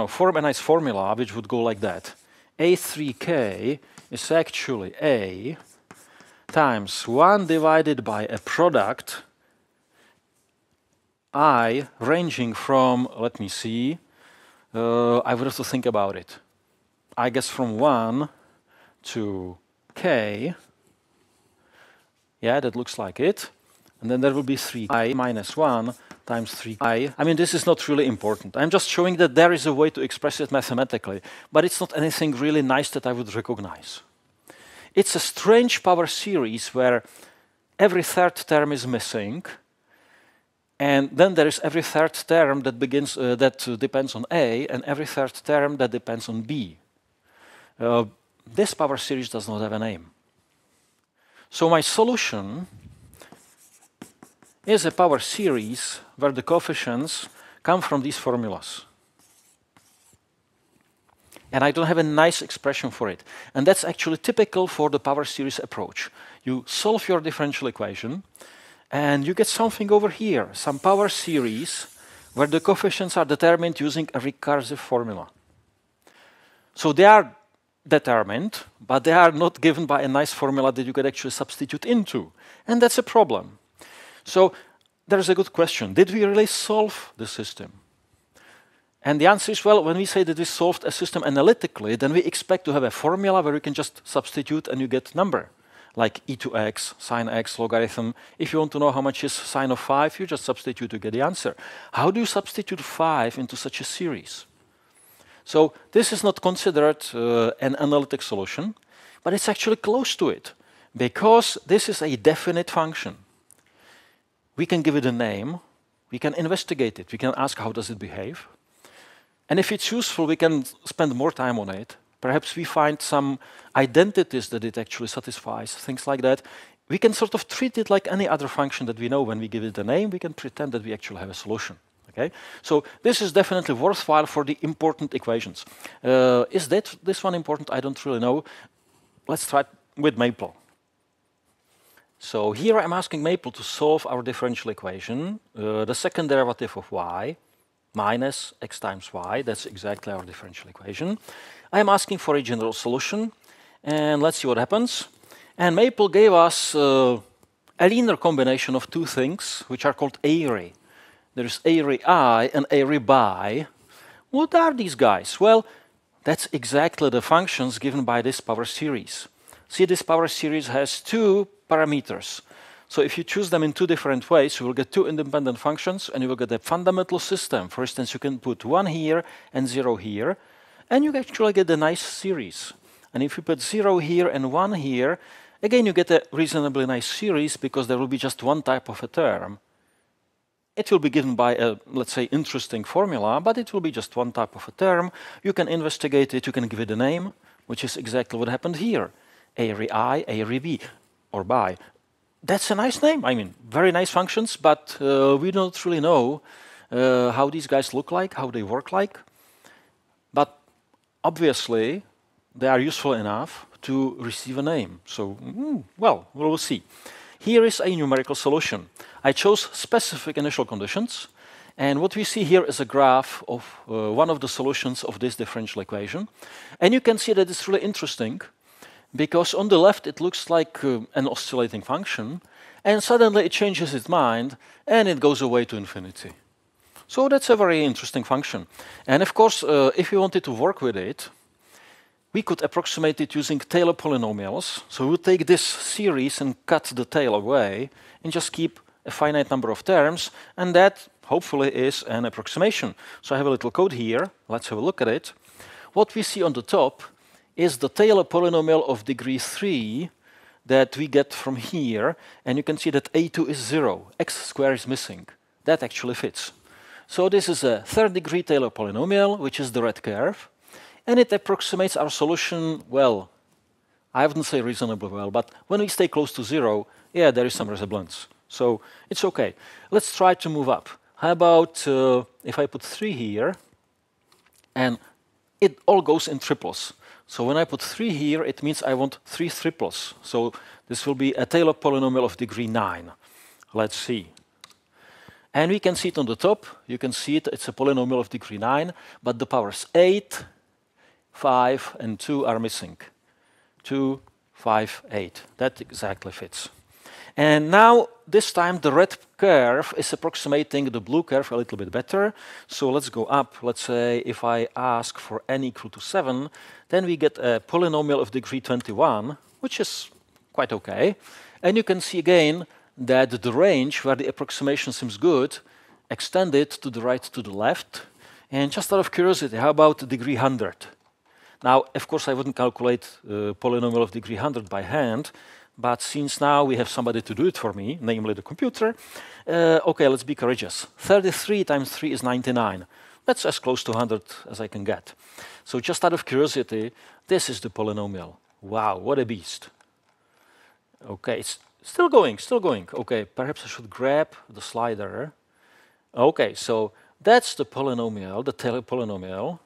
form a nice formula which would go like that. A3k is actually a times 1 divided by a product I ranging from, let me see, I would have to think about it. I guess from 1 to k. Yeah, that looks like it. And then there will be 3i minus 1 times 3i. I mean, this is not really important. I'm just showing that there is a way to express it mathematically, but it's not anything really nice that I would recognize. It's a strange power series where every third term is missing, and then there is every third term that depends on A, and every third term that depends on B. This power series does not have a name. So my solution is a power series where the coefficients come from these formulas. And I don't have a nice expression for it. And that's actually typical for the power series approach. You solve your differential equation, and you get something over here, some power series where the coefficients are determined using a recursive formula. So they are determined, but they are not given by a nice formula that you could actually substitute into. And that's a problem. So there's a good question. Did we really solve the system? And the answer is, well, when we say that we solved a system analytically, then we expect to have a formula where you can just substitute and you get number, like e to x, sine x, logarithm. If you want to know how much is sine of 5, you just substitute to get the answer. How do you substitute 5 into such a series? So this is not considered an analytic solution, but it's actually close to it, because this is a definite function. We can give it a name, we can investigate it, we can ask how does it behave. And if it's useful, we can spend more time on it. Perhaps we find some identities that it actually satisfies, things like that. We can sort of treat it like any other function that we know. When we give it a name, we can pretend that we actually have a solution. Okay? So this is definitely worthwhile for the important equations. Is this one important? I don't really know. Let's try it with Maple. So here I'm asking Maple to solve our differential equation, the second derivative of y minus x times y. That's exactly our differential equation. I'm asking for a general solution, and let's see what happens. And Maple gave us a linear combination of two things, which are called airy. There's airy I and airy bi. What are these guys? Well, that's exactly the functions given by this power series. See, this power series has two parameters. So if you choose them in two different ways, you will get two independent functions, and you will get a fundamental system. For instance, you can put 1 here and 0 here, and you actually get a nice series. And if you put 0 here and 1 here, again, you get a reasonably nice series, because there will be just one type of a term. It will be given by a, let's say, interesting formula, but it will be just one type of a term. You can investigate it, you can give it a name, which is exactly what happened here. Airy I, airy B, or bi. That's a nice name. I mean, very nice functions, but we don't really know how these guys look like, how they work like. But obviously, they are useful enough to receive a name. So, well, we will see. Here is a numerical solution. I chose specific initial conditions, and what we see here is a graph of one of the solutions of this differential equation. And you can see that it's really interesting, because on the left it looks like an oscillating function, and suddenly it changes its mind and it goes away to infinity. So that's a very interesting function. And of course, if we wanted to work with it, we could approximate it using Taylor polynomials. So we'll take this series and cut the tail away and just keep a finite number of terms, and that hopefully is an approximation. So I have a little code here. Let's have a look at it. What we see on the top is the Taylor polynomial of degree 3 that we get from here, and you can see that a2 is 0, x squared is missing. That actually fits. So this is a third degree Taylor polynomial, which is the red curve, and it approximates our solution, well, I wouldn't say reasonably well, but when we stay close to 0, yeah, there is some resemblance. So it's okay. Let's try to move up. How about if I put 3 here, and it all goes in triples. So when I put 3 here, it means I want 3 triples. So this will be a Taylor polynomial of degree 9. Let's see. And we can see it on the top. You can see it. It's a polynomial of degree 9, but the powers 8, 5, and 2 are missing. 2, 5, 8. That exactly fits. And now, this time, the red curve is approximating the blue curve a little bit better. So let's go up. Let's say if I ask for n equal to 7, then we get a polynomial of degree 21, which is quite okay. And you can see again that the range where the approximation seems good extend it to the right, to the left. And just out of curiosity, how about degree 100? Now, of course, I wouldn't calculate polynomial of degree 100 by hand, but since now we have somebody to do it for me, namely the computer, okay, let's be courageous. 33 times 3 is 99. That's as close to 100 as I can get. So just out of curiosity, this is the polynomial. Wow, what a beast. Okay, it's still going, still going. Okay, perhaps I should grab the slider. Okay, so that's the polynomial, the Taylor polynomial.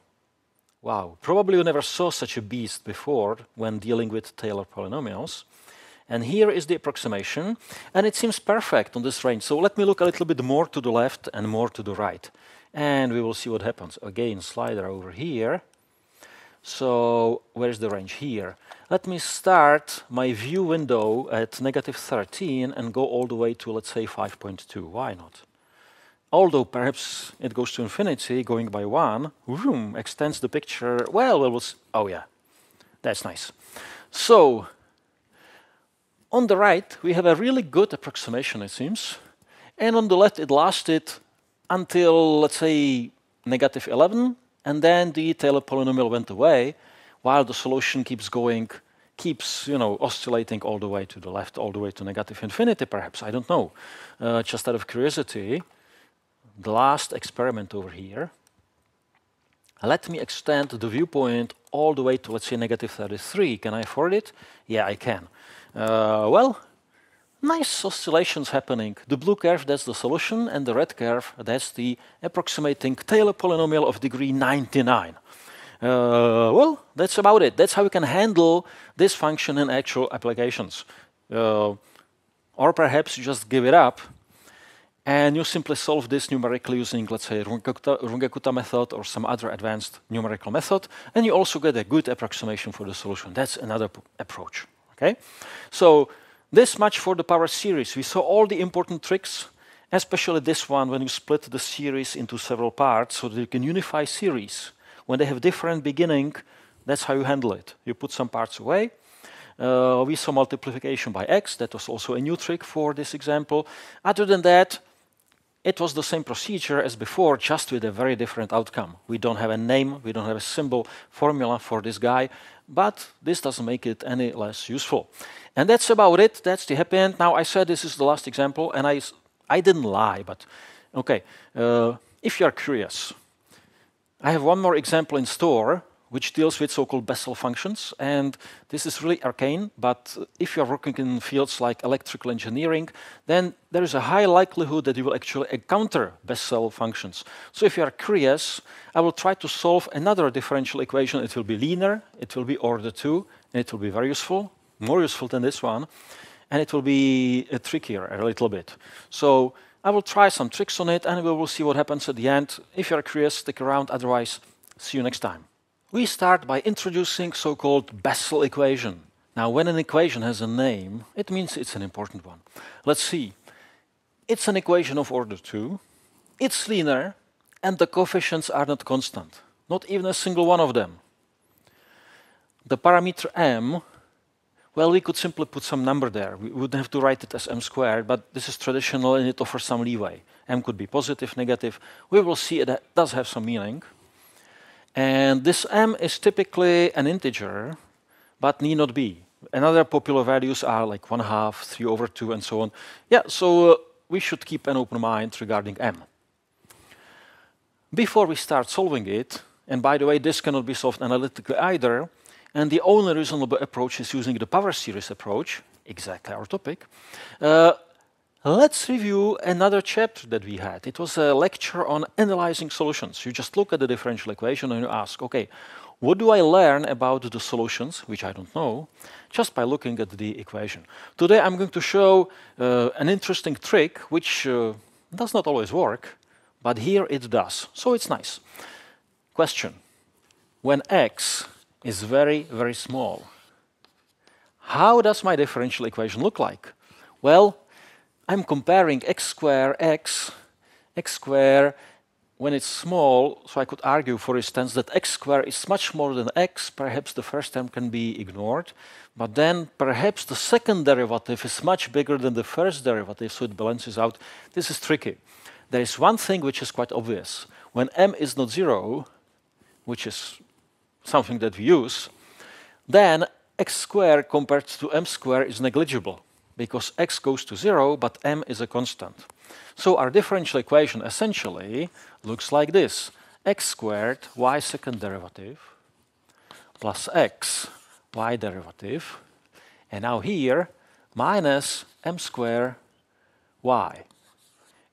Wow, probably you never saw such a beast before when dealing with Taylor polynomials. And here is the approximation, and it seems perfect on this range. So let me look a little bit more to the left and more to the right. And we will see what happens. Again, slider over here. So where's the range? Here. Let me start my view window at -13 and go all the way to, let's say, 5.2. Why not? Although perhaps it goes to infinity, going by 1, vroom, extends the picture. Well, oh yeah, that's nice. So on the right, we have a really good approximation, it seems. And on the left, it lasted until, let's say, -11. And then the Taylor polynomial went away, while the solution keeps going, keeps, oscillating all the way to the left, all the way to -infinity, perhaps. I don't know. Just out of curiosity, the last experiment over here. Let me extend the viewpoint all the way to, let's say, -33. Can I afford it? Yeah, I can. Well, nice oscillations happening. The blue curve, that's the solution, and the red curve, that's the approximating Taylor polynomial of degree 99. Well, that's about it. That's how we can handle this function in actual applications. Or perhaps you just give it up and you simply solve this numerically using, let's say, Runge-Kutta method or some other advanced numerical method, and you also get a good approximation for the solution. That's another approach. Okay? So this much for the power series. We saw all the important tricks, especially this one when you split the series into several parts so that you can unify series. When they have different beginning, that's how you handle it. You put some parts away. We saw multiplication by x. That was also a new trick for this example. Other than that, it was the same procedure as before, just with a very different outcome. We don't have a name, we don't have a symbol formula for this guy, but this doesn't make it any less useful. And that's about it. That's the happy end. Now, I said this is the last example, and I didn't lie, but okay. If you're curious, I have one more example in store, which deals with so-called Bessel functions. And this is really arcane, but if you're working in fields like electrical engineering, then there is a high likelihood that you will actually encounter Bessel functions. So if you are curious, I will try to solve another differential equation. It will be linear, it will be order 2, and it will be very useful, more useful than this one, and it will be trickier a little bit. So I will try some tricks on it, and we will see what happens at the end. If you're curious, stick around. Otherwise, see you next time. We start by introducing so-called Bessel equation. Now, when an equation has a name, it means it's an important one. Let's see. It's an equation of order 2. It's linear, and the coefficients are not constant. Not even a single one of them. The parameter m, well, we could simply put some number there. We wouldn't have to write it as m squared, but this is traditional and it offers some leeway. M could be positive, negative. We will see it does have some meaning. And this m is typically an integer, but need not be. Another popular values are like 1/2, 3/2, and so on. Yeah, so we should keep an open mind regarding m. Before we start solving it, and by the way, this cannot be solved analytically either, and the only reasonable approach is using the power series approach, exactly our topic. Let's review another chapter that we had. It was a lecture on analyzing solutions. You just look at the differential equation and you ask, okay, what do I learn about the solutions, which I don't know, just by looking at the equation. Today I'm going to show an interesting trick, which does not always work, but here it does. So it's nice. Question. When x is very, very small, how does my differential equation look like? Well, I'm comparing x squared when it's small, so I could argue, for instance, that x squared is much more than x. Perhaps the first term can be ignored, but then perhaps the second derivative is much bigger than the first derivative, so it balances out. This is tricky. there is one thing which is quite obvious. When m is not 0, which is something that we use, then x squared compared to m squared is negligible, because x goes to 0, but m is a constant. So our differential equation essentially looks like this. X squared y second derivative plus x y derivative, and now here minus m squared y.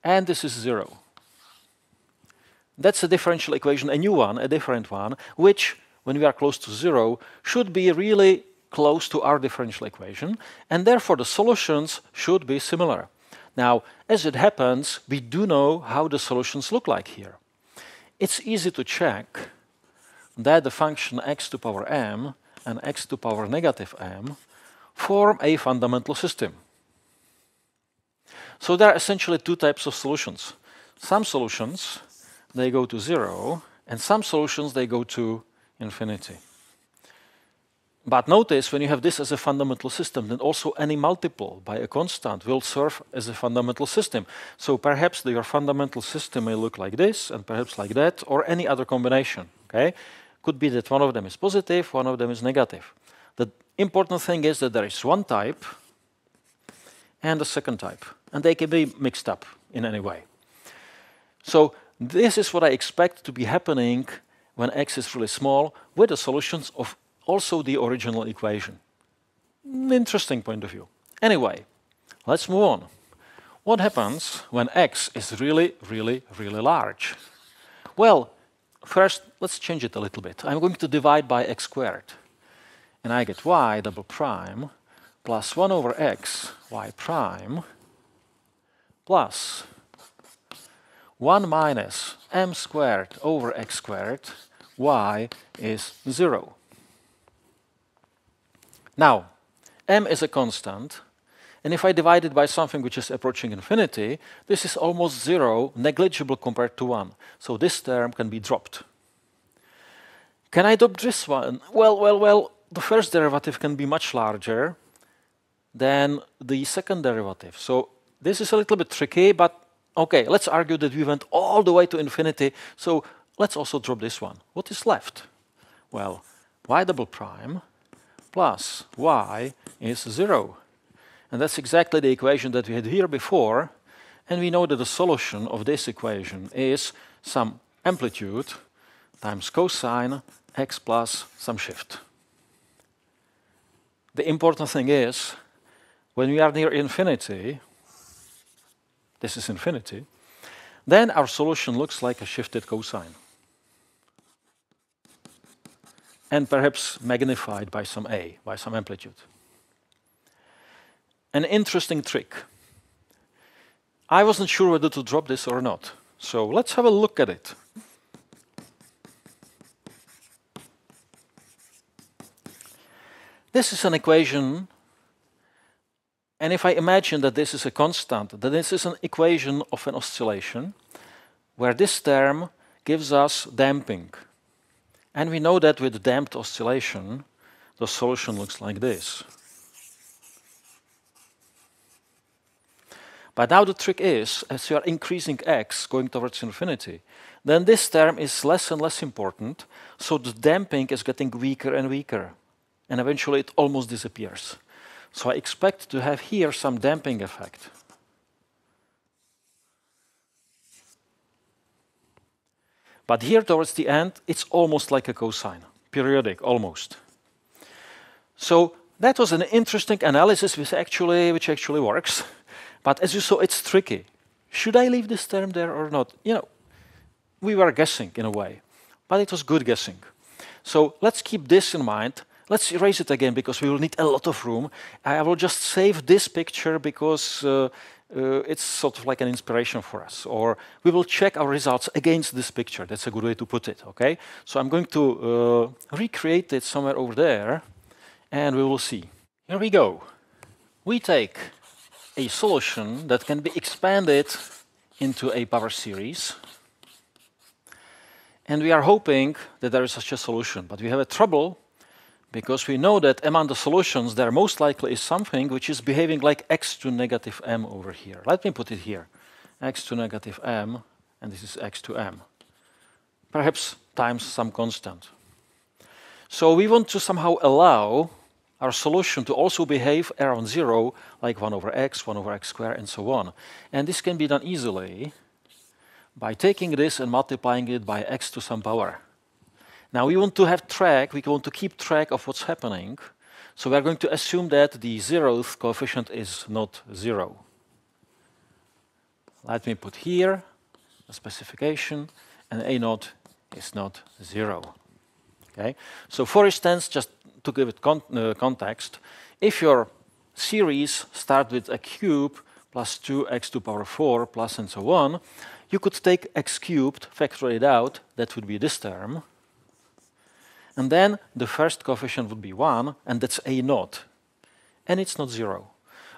And this is 0. That's a differential equation, a new one, a different one, which, when we are close to 0, should be really close to our differential equation, and therefore the solutions should be similar. Now, as it happens, we do know how the solutions look like here. It's easy to check that the function x to power m and x to power negative m form a fundamental system. So there are essentially two types of solutions. Some solutions, they go to 0, and some solutions, they go to infinity. But notice, when you have this as a fundamental system, then also any multiple by a constant will serve as a fundamental system. So perhaps your fundamental system may look like this, and perhaps like that, or any other combination. Okay? Could be that one of them is positive, one of them is negative. The important thing is that there is one type and a second type, and they can be mixed up in any way. So this is what I expect to be happening when x is really small with the solutions of also the original equation. Interesting point of view. Anyway, let's move on. What happens when x is really, really, really large? Well, first, let's change it a little bit. I'm going to divide by x squared. And I get y double prime plus 1 over x y prime plus 1 minus m squared over x squared y is 0. Now, m is a constant, and if I divide it by something which is approaching infinity, this is almost 0, negligible compared to 1. So this term can be dropped. Can I drop this one? Well, the first derivative can be much larger than the second derivative. So this is a little bit tricky, but okay, let's argue that we went all the way to infinity, so let's also drop this one. What is left? Well, y double prime plus y is 0. And that's exactly the equation that we had here before. And we know that the solution of this equation is some amplitude times cosine x plus some shift. The important thing is, when we are near infinity, this is infinity, then our solution looks like a shifted cosine. And perhaps magnified by some a, by some amplitude. An interesting trick. I wasn't sure whether to drop this or not, so let's have a look at it. This is an equation, and if I imagine that this is a constant, then this is an equation of an oscillation, where this term gives us damping. And we know that with damped oscillation, the solution looks like this. But now the trick is, as you are increasing x going towards infinity, then this term is less and less important, so the damping is getting weaker and weaker, and eventually it almost disappears. So I expect to have here some damping effect. But here towards the end, it's almost like a cosine, periodic, almost. So that was an interesting analysis which actually works. But as you saw, it's tricky. Should I leave this term there or not? You know, we were guessing in a way, but it was good guessing. So let's keep this in mind. Let's erase it again because we will need a lot of room. I will just save this picture because it's sort of like an inspiration for us. Or we will check our results against this picture. That's a good way to put it, okay? So I'm going to recreate it somewhere over there, and we will see. Here we go. We take a solution that can be expanded into a power series. And we are hoping that there is such a solution. But we have a trouble because we know that among the solutions, there most likely is something which is behaving like x to negative m over here. Let me put it here. x to negative m, and this is x to m. Perhaps times some constant. So we want to somehow allow our solution to also behave around 0, like 1 over x squared, and so on. And this can be done easily by taking this and multiplying it by x to some power. Now we want to have track, we want to keep track of what's happening. So we're going to assume that the 0th coefficient is not 0. Let me put here a specification, and a0 is not 0. Okay? So for instance, just to give it context, if your series starts with a cube plus 2x to the power 4 plus and so on, you could take x cubed, factor it out, that would be this term. And then the first coefficient would be 1, and that's a0. And it's not 0.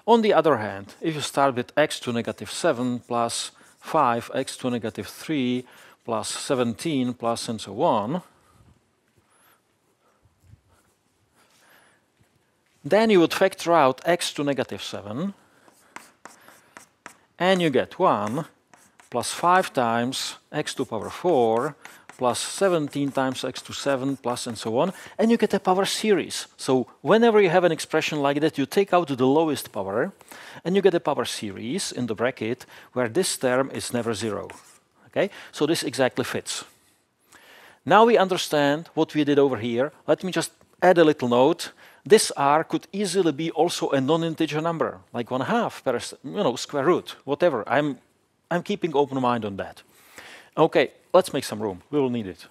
On the other hand, if you start with x to negative 7 plus 5x to negative 3 plus 17 plus and so on, then you would factor out x to negative 7, and you get 1 plus 5 times x to the power 4 plus 17 times x to 7 plus and so on, and you get a power series. So whenever you have an expression like that, you take out the lowest power, and you get a power series in the bracket where this term is never 0. Okay? So this exactly fits. Now we understand what we did over here. Let me just add a little note. This r could easily be also a non-integer number, like 1/2 per square root, whatever. I'm keeping open mind on that. Okay, let's make some room. We will need it.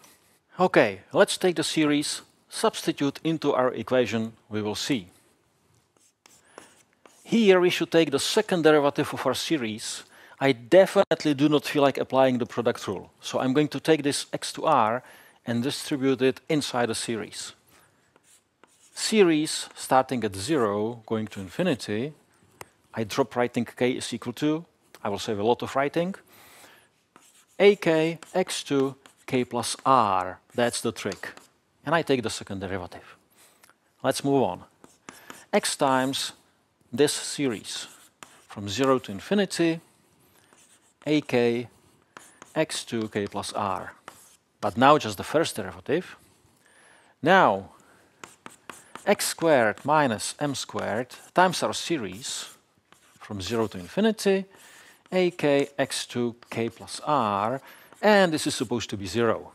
Okay, let's take the series, substitute into our equation, we will see. Here we should take the second derivative of our series. I definitely do not feel like applying the product rule. So I'm going to take this x to r and distribute it inside the series. Series starting at 0, going to infinity. I drop writing k is equal to, I will save a lot of writing, ak x2 k plus r. That's the trick. And I take the second derivative. Let's move on. X times this series from 0 to infinity, ak x2 k plus r. But now just the first derivative. Now x squared minus m squared times our series from 0 to infinity, ak x2 k plus r, and this is supposed to be 0.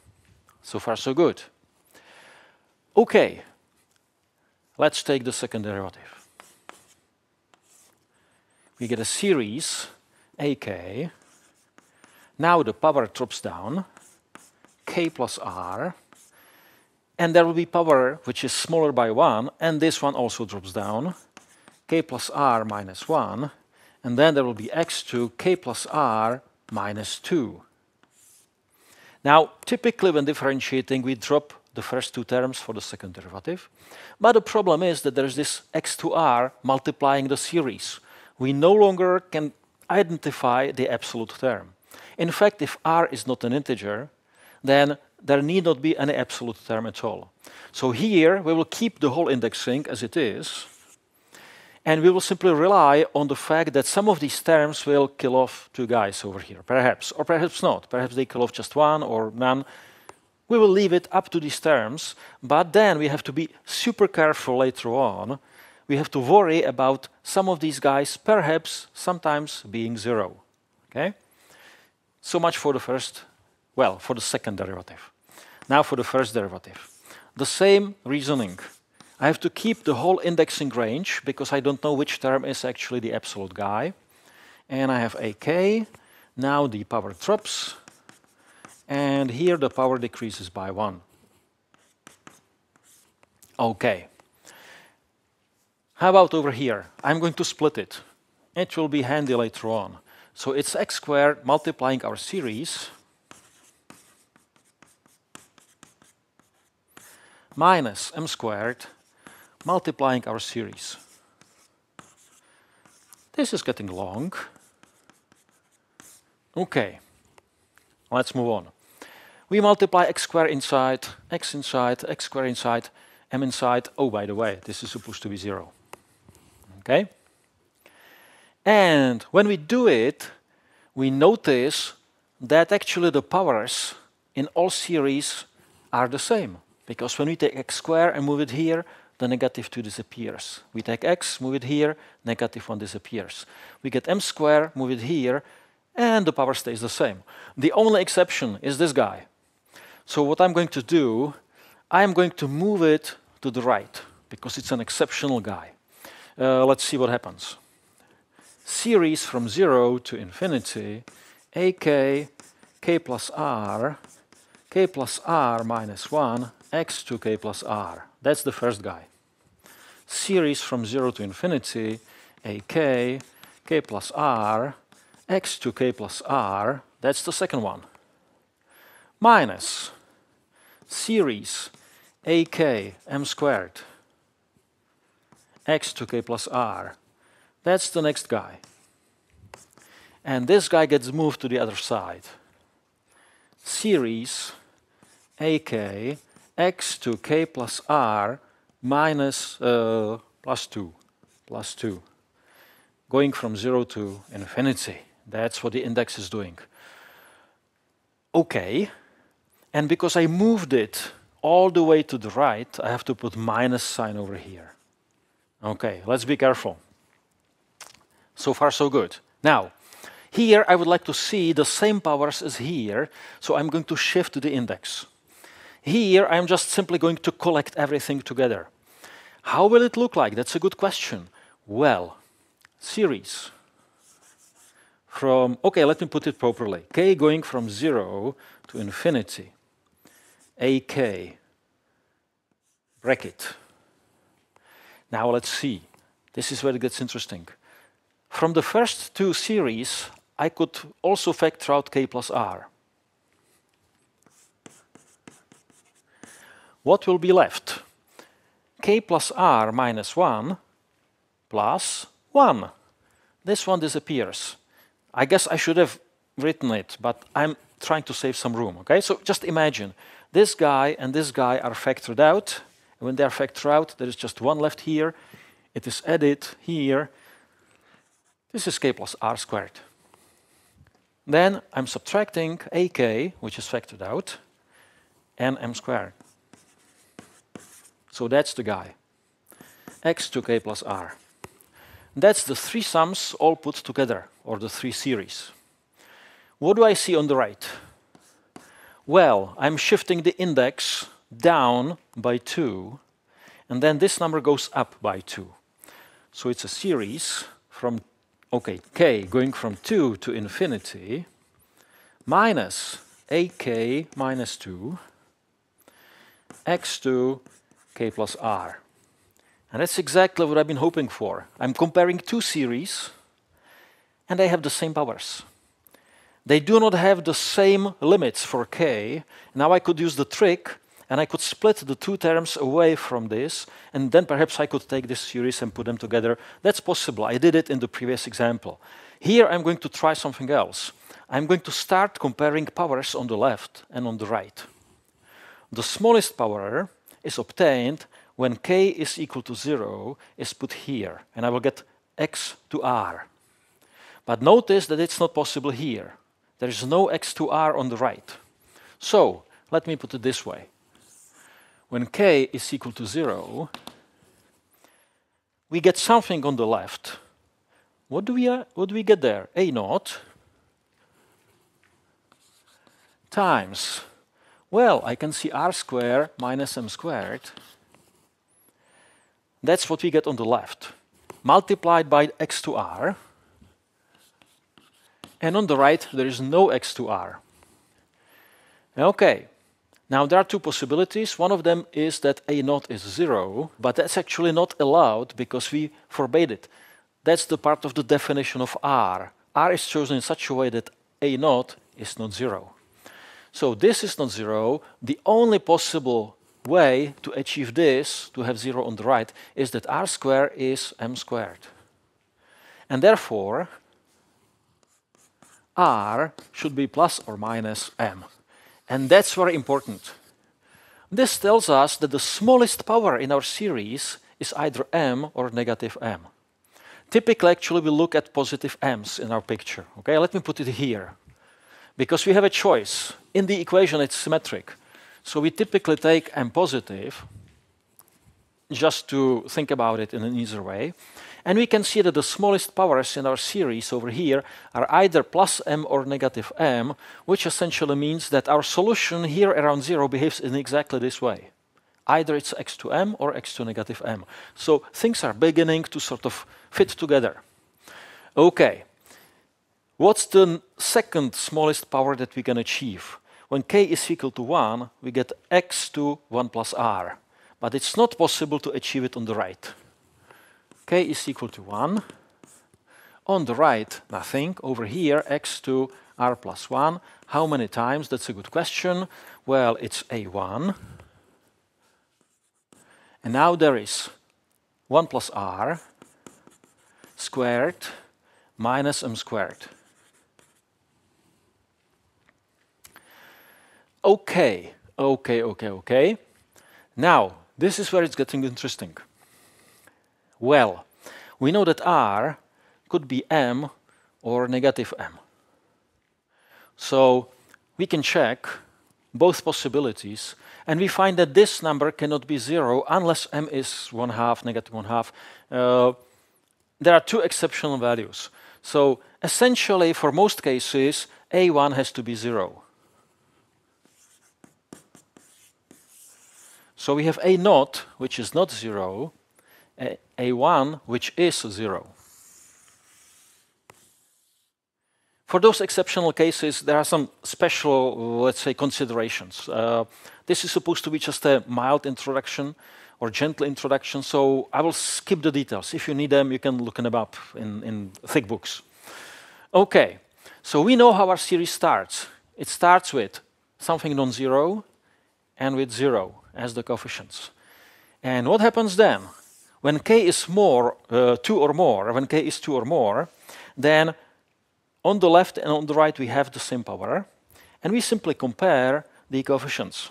So far so good. Okay, let's take the second derivative. We get a series ak, now the power drops down, k plus r, and there will be power which is smaller by 1, and this one also drops down, k plus r minus 1, and then there will be x2 k plus r minus 2. Now, typically when differentiating, we drop the first two terms for the second derivative, but the problem is that there's this x to r multiplying the series. We no longer can identify the absolute term. In fact, if r is not an integer, then there need not be any absolute term at all. So here we will keep the whole indexing as it is, and we will simply rely on the fact that some of these terms will kill off two guys over here, perhaps, or perhaps not. Perhaps they kill off just one or none. We will leave it up to these terms, but then we have to be super careful later on. We have to worry about some of these guys perhaps sometimes being 0. Okay? So much for the first, well, for the second derivative. Now for the first derivative. The same reasoning. I have to keep the whole indexing range because I don't know which term is actually the absolute guy. And I have ak. Now the power drops. And here the power decreases by 1. Okay. How about over here? I'm going to split it. It will be handy later on. So it's x squared multiplying our series minus m squared multiplying our series. This is getting long. Okay, let's move on. We multiply x squared inside, x squared inside, m inside. Oh, by the way, this is supposed to be 0. Okay? And when we do it, we notice that actually the powers in all series are the same. Because when we take x squared and move it here, the negative 2 disappears. We take x, move it here, negative 1 disappears. We get m squared, move it here, and the power stays the same. The only exception is this guy. So what I'm going to do, I'm going to move it to the right, because it's an exceptional guy. Let's see what happens. Series from 0 to infinity, ak, k plus r minus 1, x to k plus r. That's the first guy. Series from 0 to infinity, ak, k plus r, x to k plus r. That's the second one. Minus series ak, m squared, x to k plus r. That's the next guy. And this guy gets moved to the other side. Series ak, x to k plus r minus plus 2, going from 0 to infinity. That's what the index is doing. Okay, and because I moved it all the way to the right, I have to put minus sign over here. Okay, let's be careful. So far, so good. Now, here I would like to see the same powers as here, so I'm going to shift to the index. Here, I'm just simply going to collect everything together. How will it look like? That's a good question. Well, series from, okay, let me put it properly. K going from 0 to infinity. AK, bracket. Now let's see. This is where it gets interesting. From the first two series, I could also factor out k plus r. What will be left? K plus r minus 1 plus 1. This one disappears. I guess I should have written it, but I'm trying to save some room. Okay, so just imagine this guy and this guy are factored out. And when they are factored out, there is just one left here. It is added here. This is k plus r squared. Then I'm subtracting ak, which is factored out, and m squared. So that's the guy. X to k plus r. That's the three sums all put together, or the three series. What do I see on the right? Well, I'm shifting the index down by 2, and then this number goes up by 2. So it's a series from, okay, k going from 2 to infinity, minus ak minus 2, x to k plus r. And that's exactly what I've been hoping for. I'm comparing two series, and they have the same powers. They do not have the same limits for k. Now I could use the trick, and I could split the two terms away from this, and then perhaps I could take this series and put them together. That's possible. I did it in the previous example. Here I'm going to try something else. I'm going to start comparing powers on the left and on the right. The smallest power is obtained when k is equal to 0 is put here, and I will get x to r. But notice that it's not possible here. There is no x to r on the right. So let me put it this way. When k is equal to 0, we get something on the left. What do we get there? A naught times, well, I can see r squared minus m squared. That's what we get on the left, multiplied by x to r. And on the right, there is no x to r. Okay, now there are two possibilities. One of them is that a naught is 0, but that's actually not allowed because we forbade it. That's the part of the definition of r. R is chosen in such a way that a naught is not 0. So this is not 0. The only possible way to achieve this, to have 0 on the right, is that r squared is m squared. And therefore, r should be plus or minus m. And that's very important. This tells us that the smallest power in our series is either m or negative m. Typically, actually, we look at positive m's in our picture. Okay, let me put it here. Because we have a choice. In the equation, it's symmetric. So we typically take m positive, just to think about it in an easier way. And we can see that the smallest powers in our series over here are either plus m or negative m, which essentially means that our solution here around 0 behaves in exactly this way. Either it's x to m or x to negative m. So things are beginning to sort of fit together. Okay. What's the second smallest power that we can achieve? When k is equal to 1, we get x to 1 plus r. But it's not possible to achieve it on the right. K is equal to 1. On the right, nothing. Over here, x to r plus 1. How many times? That's a good question. Well, it's a1. And now there is 1 plus r squared minus m squared. Okay. Now, this is where it's getting interesting. Well, we know that r could be m or negative m. So we can check both possibilities, and we find that this number cannot be 0 unless m is 1/2, negative 1/2. There are two exceptional values. So essentially, for most cases, a1 has to be 0. So we have a0, which is not 0, a1, which is 0. For those exceptional cases, there are some special, let's say, considerations. This is supposed to be just a mild introduction or gentle introduction, so I will skip the details. If you need them, you can look them up in thick books. Okay, so we know how our series starts. It starts with something non-zero and with 0 as the coefficients. And what happens then? When k is 2 or more, then on the left and on the right we have the same power, and we simply compare the coefficients.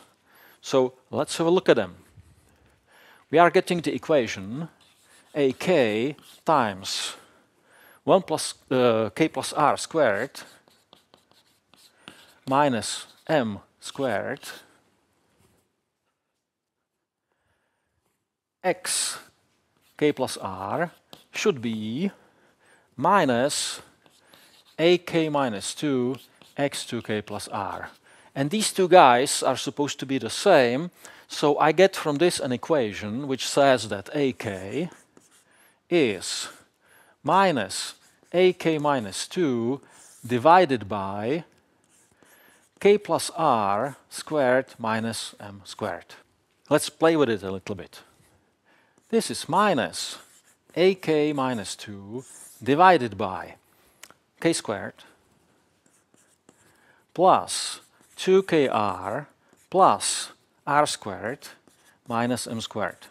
So let's have a look at them. We are getting the equation ak times 1 plus k plus r squared minus m squared x k plus r should be minus ak minus 2 x2k plus r. And these two guys are supposed to be the same, so I get from this an equation which says that ak is minus ak minus 2 divided by k plus r squared minus m squared. Let's play with it a little bit. This is minus ak minus 2 divided by k squared plus 2kr plus r squared minus m squared.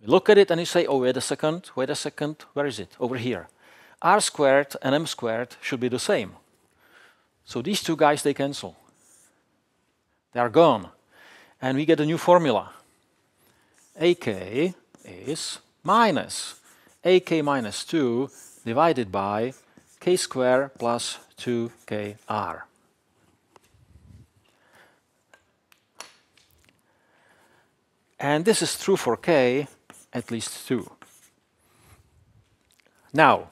We look at it and you say, oh, wait a second, where is it? Over here. R squared and m squared should be the same. So these two guys, they cancel. They are gone. And we get a new formula. ak is minus ak minus 2 divided by k squared plus 2kr. And this is true for k at least 2. Now,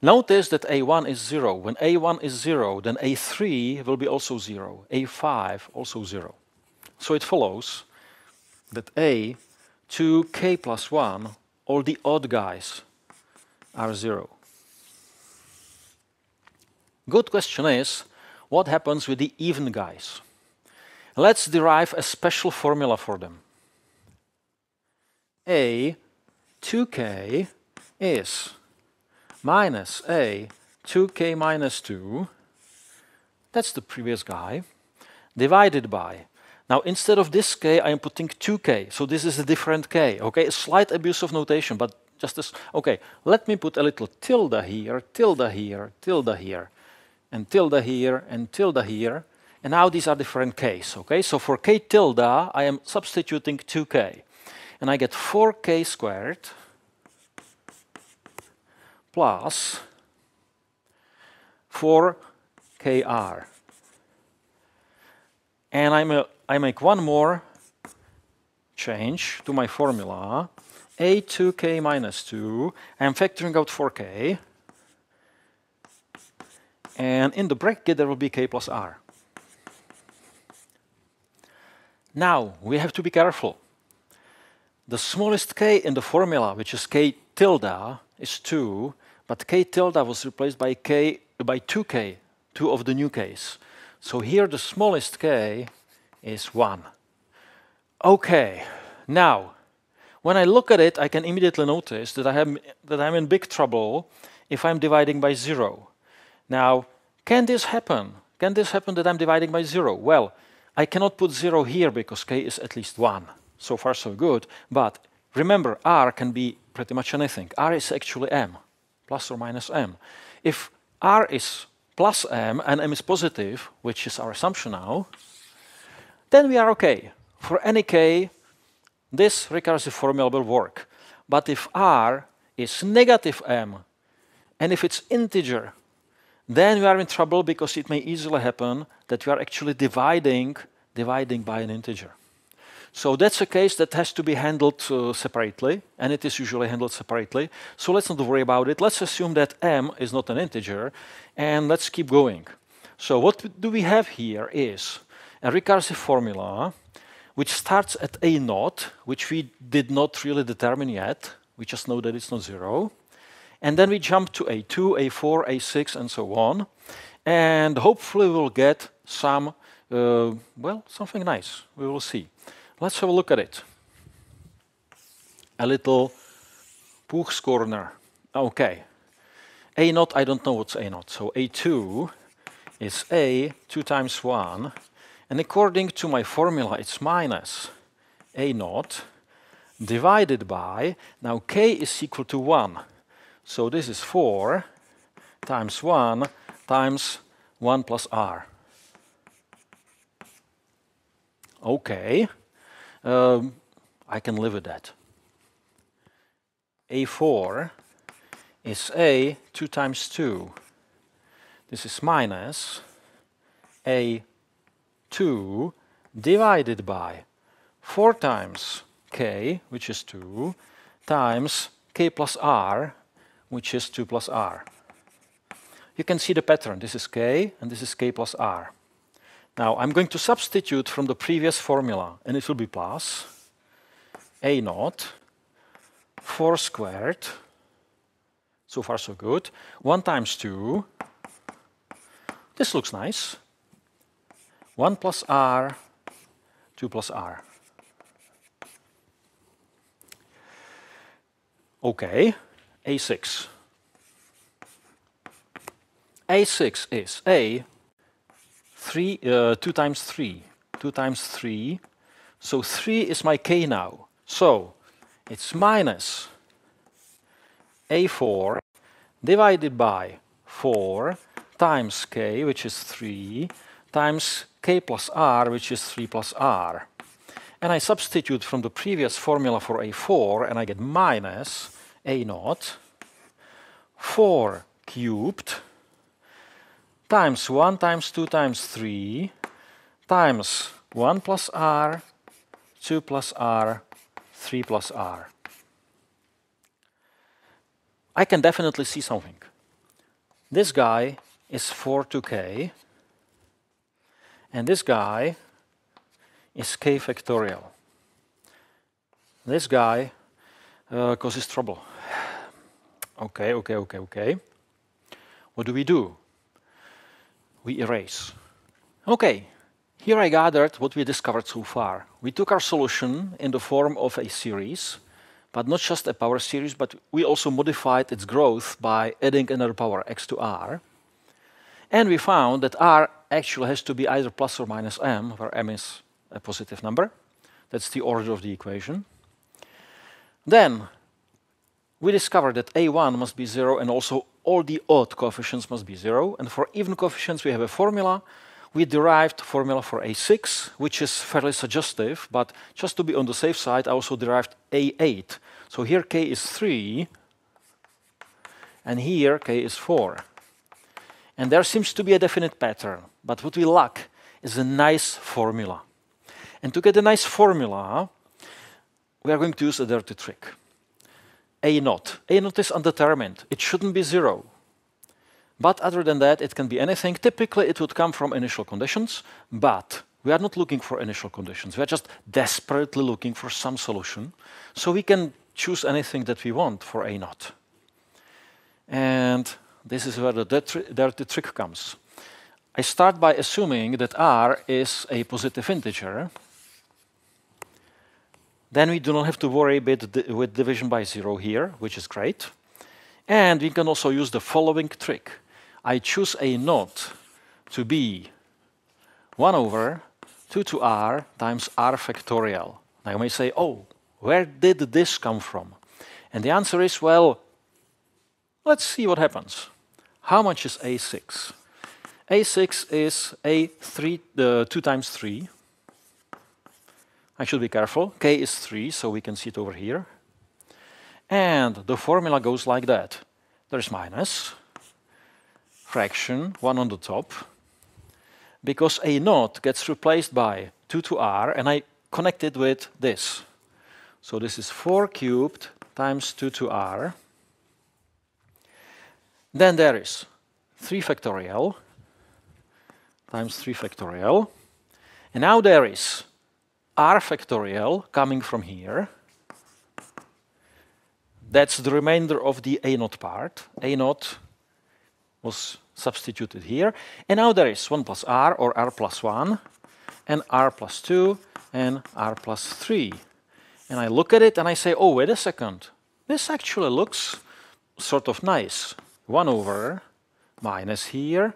notice that a1 is 0. When a1 is 0, then a3 will be also 0. a5 also 0. So it follows that a, 2k plus 1, all the odd guys are 0. Good question is, what happens with the even guys? Let's derive a special formula for them. A, 2k is minus a, 2k minus 2, that's the previous guy, divided by, now instead of this k, I am putting 2k, so this is a different k, okay? A slight abuse of notation, but just as, okay, let me put a little tilde here, tilde here, tilde here, and tilde here, and tilde here, and now these are different k's, okay? So for k tilde, I am substituting 2k, and I get 4k squared plus 4kr. And I make one more change to my formula, a2k minus 2. I'm factoring out 4k. And in the bracket, there will be k plus r. Now, we have to be careful. The smallest k in the formula, which is k tilde, is 2, but k tilde was replaced by 2k, 2 of the new k's. So here the smallest k is 1. Okay, now, when I look at it, I can immediately notice that I'm in big trouble if I'm dividing by 0. Now, can this happen? Can this happen that I'm dividing by 0? Well, I cannot put 0 here because k is at least 1. So far, so good. But remember, r can be pretty much anything. R is actually m, plus or minus m. If r is plus m and m is positive, which is our assumption now, then we are okay. For any k, this recursive formula will work. But if r is negative m, and if it's integer, then we are in trouble because it may easily happen that we are actually dividing by an integer. So that's a case that has to be handled separately, and it is usually handled separately. So let's not worry about it. Let's assume that m is not an integer, and let's keep going. So what do we have here is a recursive formula which starts at a naught, which we did not really determine yet. We just know that it's not 0. And then we jump to a2, a4, a6, and so on. And hopefully we'll get some, well, something nice. We will see. Let's have a look at it. A little Puch's corner. Okay. A naught, I don't know what's a naught. So a2 is a 2 times 1. And according to my formula, it's minus a naught divided by, now k is equal to 1. So this is 4 times 1 times 1 plus r. Okay. I can live with that. a4 is a 2 times 2. This is minus a2 divided by 4 times k, which is 2, times k plus r, which is 2 plus r. You can see the pattern. This is k, and this is k plus r. Now, I'm going to substitute from the previous formula, and it will be plus a naught, 4 squared, so far so good, 1 times 2, this looks nice, 1 plus r, 2 plus r. Okay. A6. A6 is a 2 times 3. 2 times 3. So 3 is my k now. So it's minus a4 divided by 4 times k, which is 3, times k plus r, which is 3 plus r. And I substitute from the previous formula for a4, and I get minus a naught 4 cubed times 1 times 2 times 3 times 1 plus r, 2 plus r, 3 plus r. I can definitely see something. This guy is 4 to k, and this guy is k factorial. This guy causes trouble. Okay. What do? We erase. Okay, here I gathered what we discovered so far. We took our solution in the form of a series, but not just a power series, but we also modified its growth by adding another power, x to r. And we found that r actually has to be either plus or minus m, where m is a positive number. That's the order of the equation. Then we discovered that a1 must be 0, and also all the odd coefficients must be 0. And for even coefficients, we have a formula. We derived formula for a6, which is fairly suggestive, but just to be on the safe side, I also derived a8. So here k is 3, and here k is 4. And there seems to be a definite pattern, but what we lack is a nice formula. And to get a nice formula, we are going to use a dirty trick. A naught. A naught is undetermined. It shouldn't be 0. But other than that, it can be anything. Typically, it would come from initial conditions, but we are not looking for initial conditions. We are just desperately looking for some solution. So we can choose anything that we want for A naught. And this is where the dirty trick comes. I start by assuming that R is a positive integer. Then we do not have to worry with division by 0 here, which is great. And we can also use the following trick. I choose A naught to be 1 over 2 to R times R factorial. Now you may say, oh, where did this come from? And the answer is, well, let's see what happens. How much is A6? A6 is A3, 2 times 3. I should be careful. K is 3, so we can see it over here. And the formula goes like that. There's minus, fraction, 1 on the top, because A naught gets replaced by 2 to R, and I connect it with this. So this is 4 cubed times 2 to R. Then there is 3 factorial times 3 factorial. And now there is R factorial coming from here. That's the remainder of the A naught part. A naught was substituted here. And now there is 1 plus R, or R plus 1, and R plus 2, and R plus 3. And I look at it and I say, oh, wait a second. This actually looks sort of nice. 1 over minus here,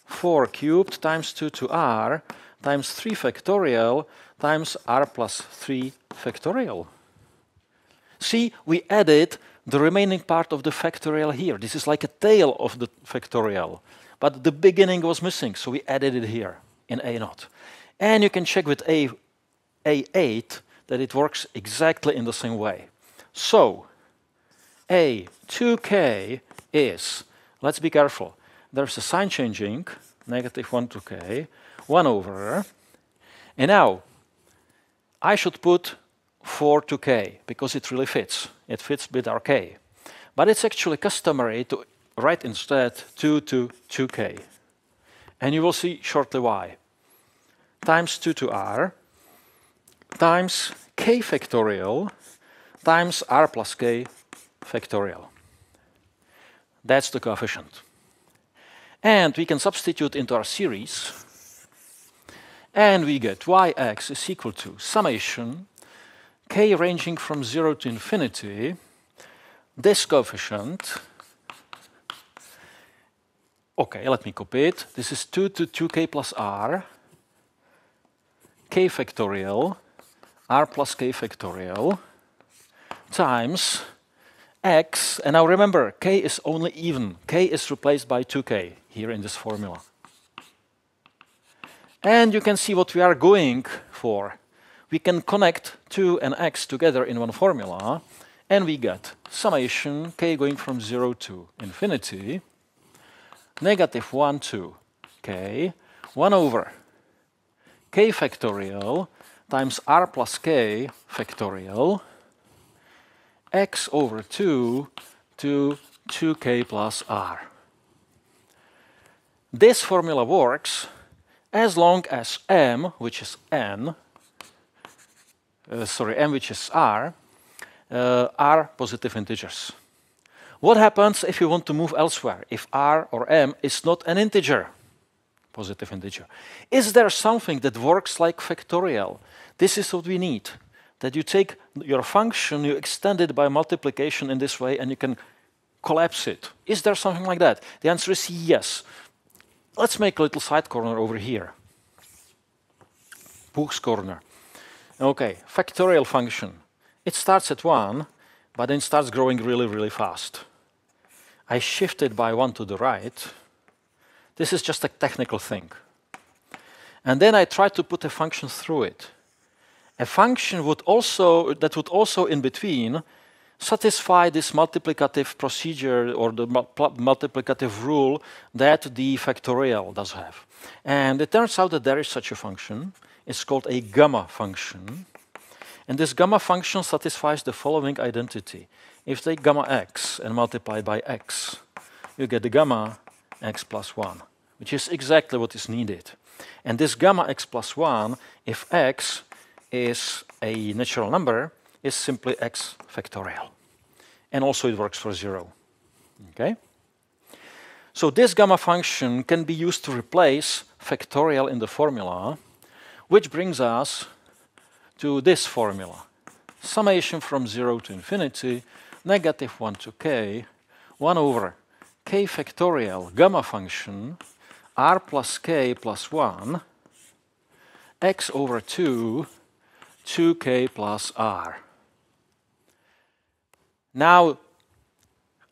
4 cubed times 2 to R times 3 factorial times R plus 3 factorial. See, we added the remaining part of the factorial here. This is like a tail of the factorial. But the beginning was missing, so we added it here in A naught. And you can check with A8 that it works exactly in the same way. So A2k is, let's be careful, there's a sign changing, negative 1 to k, 1 over, and now I should put 4 to k, because it really fits. It fits with our k. But it's actually customary to write instead 2 to 2k. And you will see shortly why. Times 2 to r times k factorial times r plus k factorial. That's the coefficient. And we can substitute into our series. And we get yx is equal to summation k ranging from 0 to infinity, this coefficient. Okay, let me copy it. This is 2 to 2k plus r, k factorial, r plus k factorial, times x, and now remember, k is only even. K is replaced by 2k here in this formula. And you can see what we are going for. We can connect 2 and x together in one formula, and we get summation k going from 0 to infinity, negative 1 to k, 1 over k factorial times r plus k factorial, x over 2 to 2k plus r. This formula works as long as m, which is n, m, which is r, are positive integers. What happens if you want to move elsewhere? If r or m is not an integer, positive integer? Is there something that works like factorial? This is what we need. That you take your function, you extend it by multiplication in this way, and you can collapse it. Is there something like that? The answer is yes. Let's make a little side corner over here. Book's corner. Okay, factorial function. It starts at 1, but then starts growing really, really fast. I shift it by 1 to the right. This is just a technical thing. And then I try to put a function through it. A function would also in between satisfy this multiplicative procedure or the multiplicative rule that the factorial does have. And it turns out that there is such a function. It's called a gamma function. And this gamma function satisfies the following identity. If you take gamma x and multiply by x, you get the gamma x plus 1, which is exactly what is needed. And this gamma x plus 1, if x is a natural number, is simply x factorial. And also it works for 0. Okay? So this gamma function can be used to replace factorial in the formula, which brings us to this formula. Summation from 0 to infinity, negative 1 to k, 1 over k factorial gamma function, r plus k plus 1, x over 2, 2k plus r. Now,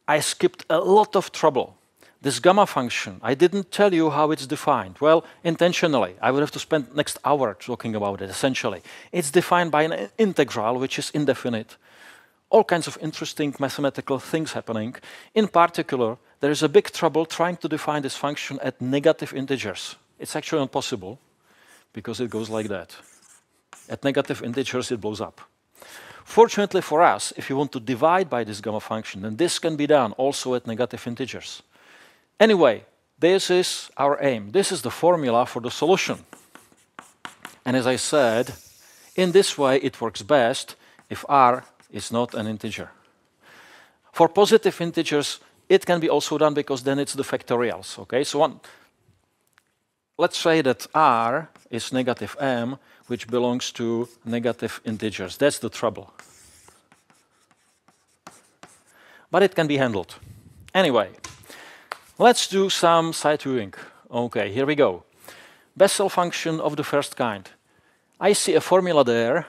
I skipped a lot of trouble. This gamma function, I didn't tell you how it's defined. Well, intentionally. I would have to spend next hour talking about it, essentially. It's defined by an integral, which is indefinite. All kinds of interesting mathematical things happening. In particular, there is a big trouble trying to define this function at negative integers. It's actually not possible, because it goes like that. At negative integers, it blows up. Fortunately for us, if you want to divide by this gamma function, then this can be done also at negative integers. Anyway, this is our aim. This is the formula for the solution. And as I said, in this way it works best if r is not an integer. For positive integers, it can be also done because then it's the factorials. Okay, so let's say that r is negative m, which belongs to negative integers. That's the trouble. But it can be handled. Anyway, let's do some side viewing. Okay, here we go. Bessel function of the first kind. I see a formula there,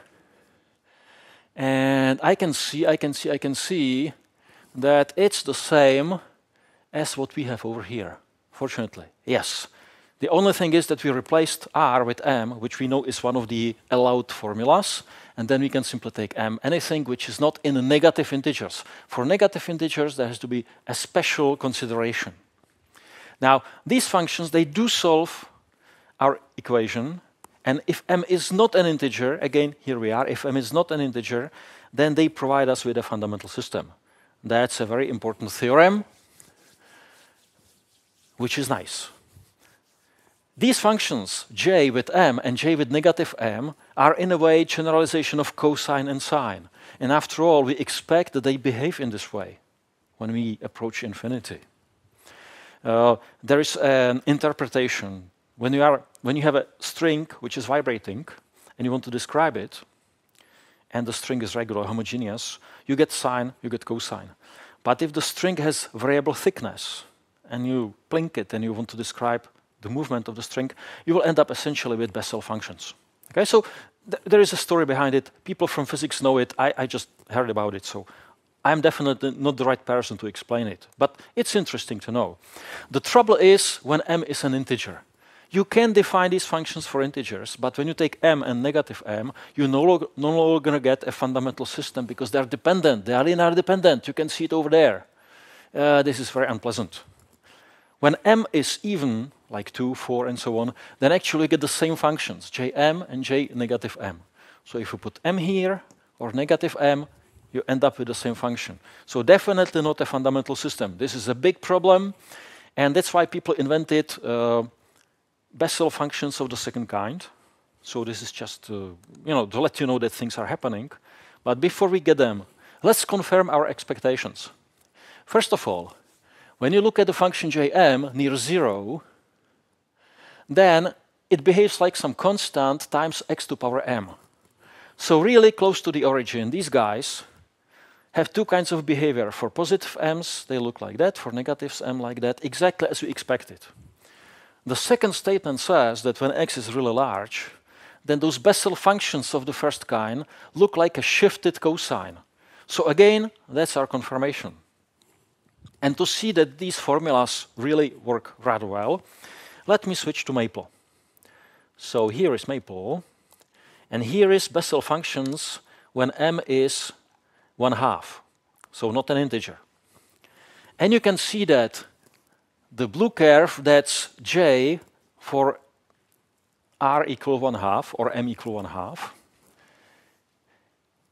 and I can see that it's the same as what we have over here, fortunately. Yes. The only thing is that we replaced r with m, which we know is one of the allowed formulas, and then we can simply take m, anything which is not in negative integers. For negative integers, there has to be a special consideration. Now, these functions, they do solve our equation, and if m is not an integer, again, here we are, if m is not an integer, then they provide us with a fundamental system. That's a very important theorem, which is nice. These functions, j with m and j with negative m, are in a way generalization of cosine and sine. And after all, we expect that they behave in this way when we approach infinity. There is an interpretation. When you have a string which is vibrating and you want to describe it, and the string is regular, homogeneous, you get sine, you get cosine. But if the string has variable thickness and you plink it and you want to describe the movement of the string, you will end up essentially with Bessel functions. Okay, so there is a story behind it. People from physics know it. I just heard about it, so I'm definitely not the right person to explain it. But it's interesting to know. The trouble is when m is an integer. You can define these functions for integers, but when you take m and negative m, you no longer get a fundamental system because they're dependent. They are linear dependent. You can see it over there. This is very unpleasant. When m is even, like 2, 4, and so on, then actually you get the same functions, jm and j negative m. So if you put m here, or negative m, you end up with the same function. So definitely not a fundamental system. This is a big problem, and that's why people invented Bessel functions of the second kind. So this is just to let you know that things are happening. But before we get them, let's confirm our expectations. First of all, when you look at the function jm near 0, then it behaves like some constant times x to power m. So really close to the origin, these guys have two kinds of behavior. For positive m's, they look like that. For negatives, m like that, exactly as we expected. The second statement says that when x is really large, then those Bessel functions of the first kind look like a shifted cosine. So again, that's our confirmation. And to see that these formulas really work rather well, let me switch to Maple. So here is Maple, and here is Bessel functions when m is 1/2. so not an integer. And you can see that the blue curve, that's j for r equal 1/2 or m equal 1/2.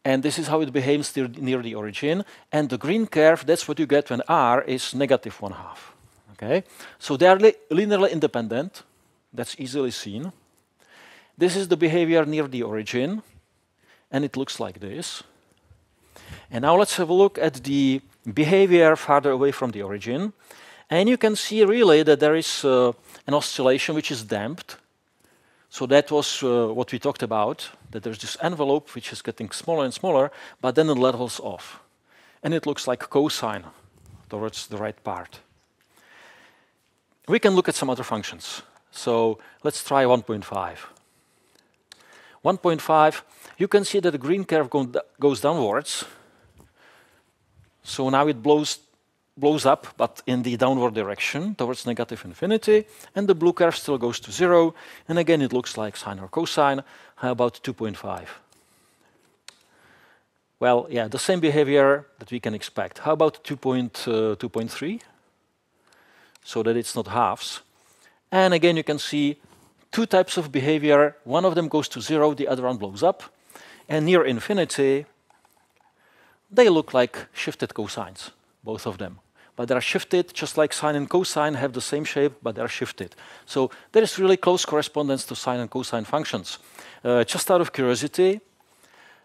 And this is how it behaves near the origin. And the green curve, that's what you get when r is negative 1/2. Okay? So they are linearly independent. That's easily seen. This is the behavior near the origin. And it looks like this. And now let's have a look at the behavior farther away from the origin. And you can see really that there is an oscillation which is damped. So that was what we talked about, that there's this envelope which is getting smaller and smaller, but then it levels off. And it looks like cosine towards the right part. We can look at some other functions. So let's try 1.5. 1.5, you can see that the green curve goes downwards. So now it blows up, but in the downward direction towards negative infinity, and the blue curve still goes to 0, and again it looks like sine or cosine. How about 2.5? Well, yeah, the same behavior that we can expect. How about 2.3? So that it's not halves. And again you can see two types of behavior. One of them goes to 0, the other one blows up. And near infinity, they look like shifted cosines, both of them. But they are shifted, just like sine and cosine have the same shape, but they are shifted. So there is really close correspondence to sine and cosine functions. Just out of curiosity,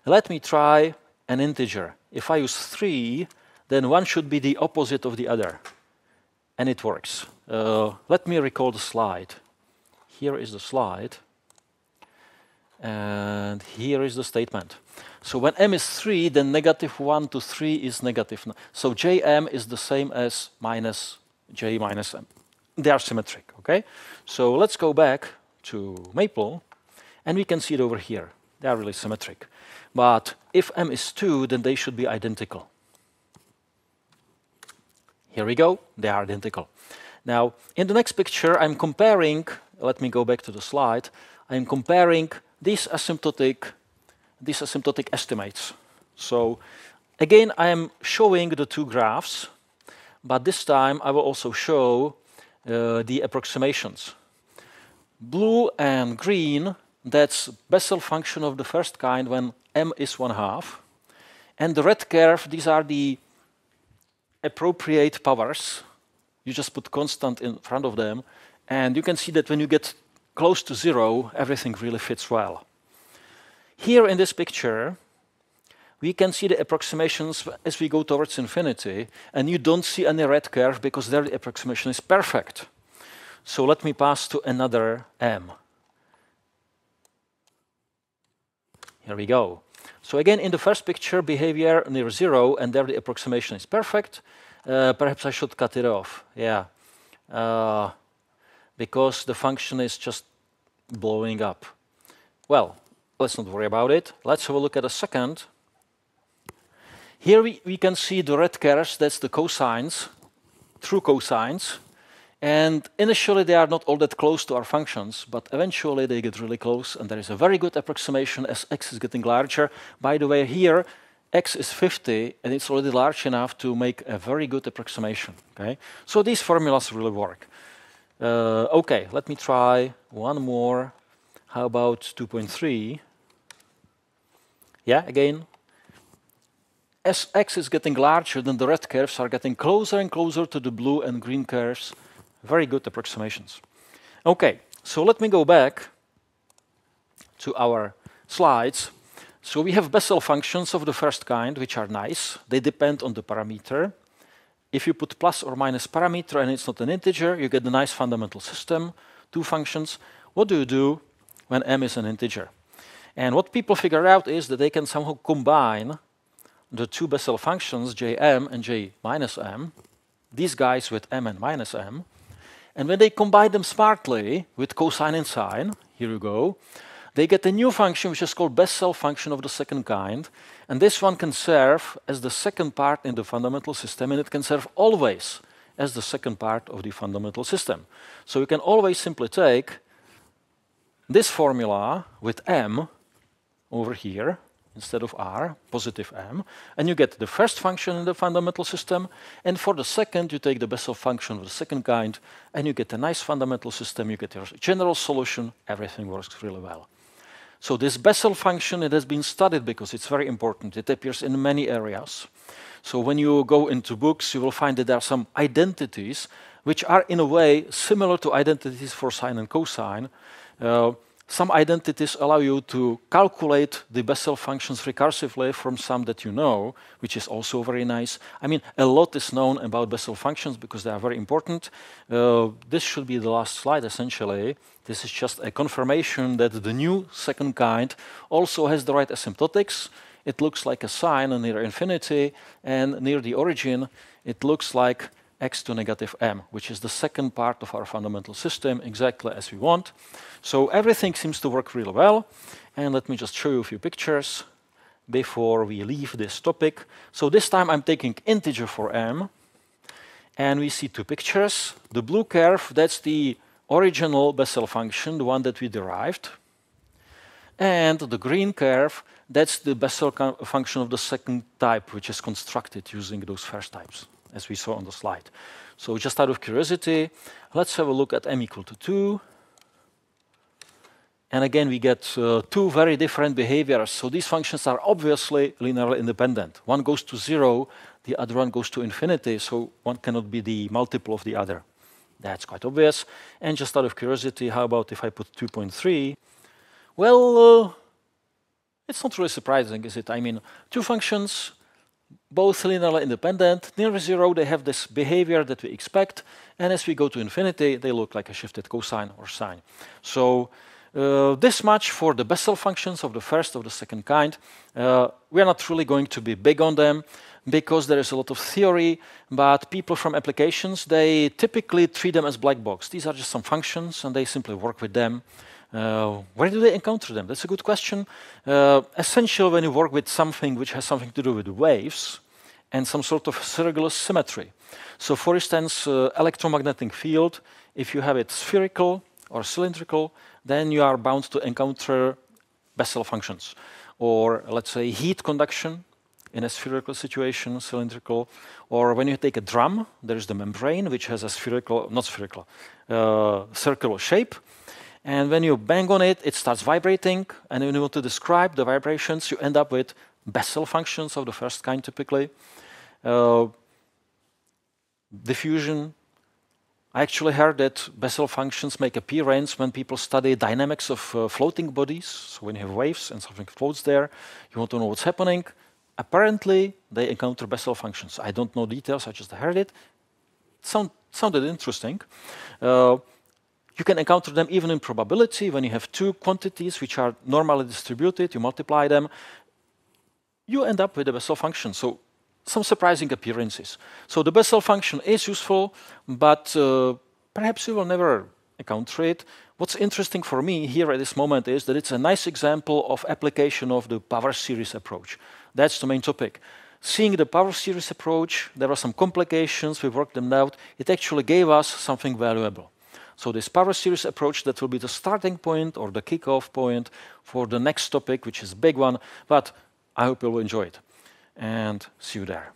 let me try an integer. If I use 3, then one should be the opposite of the other. And it works. Let me recall the slide. Here is the slide. And here is the statement. So when m is 3, then -1 to 3 is negative. So jm is the same as minus j minus m. They are symmetric, okay? So let's go back to Maple, and we can see it over here. They are really symmetric. But if m is 2, then they should be identical. Here we go. They are identical. Now, in the next picture, I'm comparing, let me go back to the slide, I'm comparing these asymptotic estimates. So again, I am showing the two graphs, but this time I will also show the approximations. Blue and green, that's Bessel function of the first kind when m is 1/2. And the red curve, these are the appropriate powers. You just put constant in front of them, and you can see that when you get close to 0, everything really fits well. Here in this picture, we can see the approximations as we go towards infinity, and you don't see any red curve because there the approximation is perfect. So let me pass to another m. Here we go. So again, in the first picture, behavior near 0, and there the approximation is perfect. Perhaps I should cut it off. Yeah. Because the function is just blowing up. Well, let's not worry about it. Let's have a look at a second. Here we can see the red curves, that's the cosines, true cosines. And initially they are not all that close to our functions, but eventually they get really close, and there is a very good approximation as x is getting larger. By the way, here x is 50, and it's already large enough to make a very good approximation. Okay? So these formulas really work. Okay, let me try one more. How about 2.3? Yeah, again, as x is getting larger, then the red curves are getting closer and closer to the blue and green curves. Very good approximations. Okay, so let me go back to our slides. So we have Bessel functions of the first kind, which are nice. They depend on the parameter. If you put plus or minus parameter and it's not an integer, you get a nice fundamental system, two functions. What do you do when m is an integer? And what people figure out is that they can somehow combine the two Bessel functions, jm and j minus m, these guys with m and minus m. And when they combine them smartly with cosine and sine, here you go, they get a new function which is called Bessel function of the second kind. And this one can serve as the second part in the fundamental system, and it can serve always as the second part of the fundamental system. So you can always simply take this formula with m over here instead of r, positive m, and you get the first function in the fundamental system, and for the second you take the Bessel function of the second kind, and you get a nice fundamental system, you get your general solution, everything works really well. So this Bessel function, it has been studied because it's very important. It appears in many areas. So when you go into books, you will find that there are some identities which are in a way similar to identities for sine and cosine. Some identities allow you to calculate the Bessel functions recursively from some that you know, which is also very nice. I mean, a lot is known about Bessel functions because they are very important. This should be the last slide, essentially. This is just a confirmation that the new second kind also has the right asymptotics. It looks like a sine near infinity, and near the origin, it looks like x to negative m, which is the second part of our fundamental system, exactly as we want. So everything seems to work really well. And let me just show you a few pictures before we leave this topic. So this time I'm taking integer for m, and we see two pictures. The blue curve, that's the original Bessel function, the one that we derived. And the green curve, that's the Bessel function of the second type, which is constructed using those first types, as we saw on the slide. So just out of curiosity, let's have a look at m equal to 2. And again, we get two very different behaviors. So these functions are obviously linearly independent. One goes to 0, the other one goes to infinity, so one cannot be the multiple of the other. That's quite obvious. And just out of curiosity, how about if I put 2.3? Well, it's not really surprising, is it? I mean, two functions, both linearly independent. Near 0, they have this behavior that we expect. And as we go to infinity, they look like a shifted cosine or sine. So this much for the Bessel functions of the first or the second kind. We are not really going to be big on them because there is a lot of theory, but people from applications, they typically treat them as black box. These are just some functions, and they simply work with them. Where do they encounter them? That's a good question. Essential when you work with something which has something to do with waves and some sort of circular symmetry. So for instance, electromagnetic field, if you have it spherical or cylindrical, then you are bound to encounter Bessel functions. Or let's say heat conduction in a spherical situation, cylindrical. Or when you take a drum, there is the membrane, which has a spherical, not spherical, circular shape. And when you bang on it, it starts vibrating. And when you want to describe the vibrations, you end up with Bessel functions of the first kind, typically. Diffusion. I actually heard that Bessel functions make appearance when people study dynamics of floating bodies. So when you have waves and something floats there, you want to know what's happening. Apparently, they encounter Bessel functions. I don't know details, I just heard it. Sounded interesting. You can encounter them even in probability when you have two quantities which are normally distributed, you multiply them, you end up with a Bessel function. So some surprising appearances. So the Bessel function is useful, but perhaps you will never encounter it. What's interesting for me here at this moment is that it's a nice example of application of the power series approach. That's the main topic. Seeing the power series approach, there are some complications, we worked them out. It actually gave us something valuable. So this power series approach, that will be the starting point or the kickoff point for the next topic, which is a big one, but I hope you'll enjoy it. And see you there.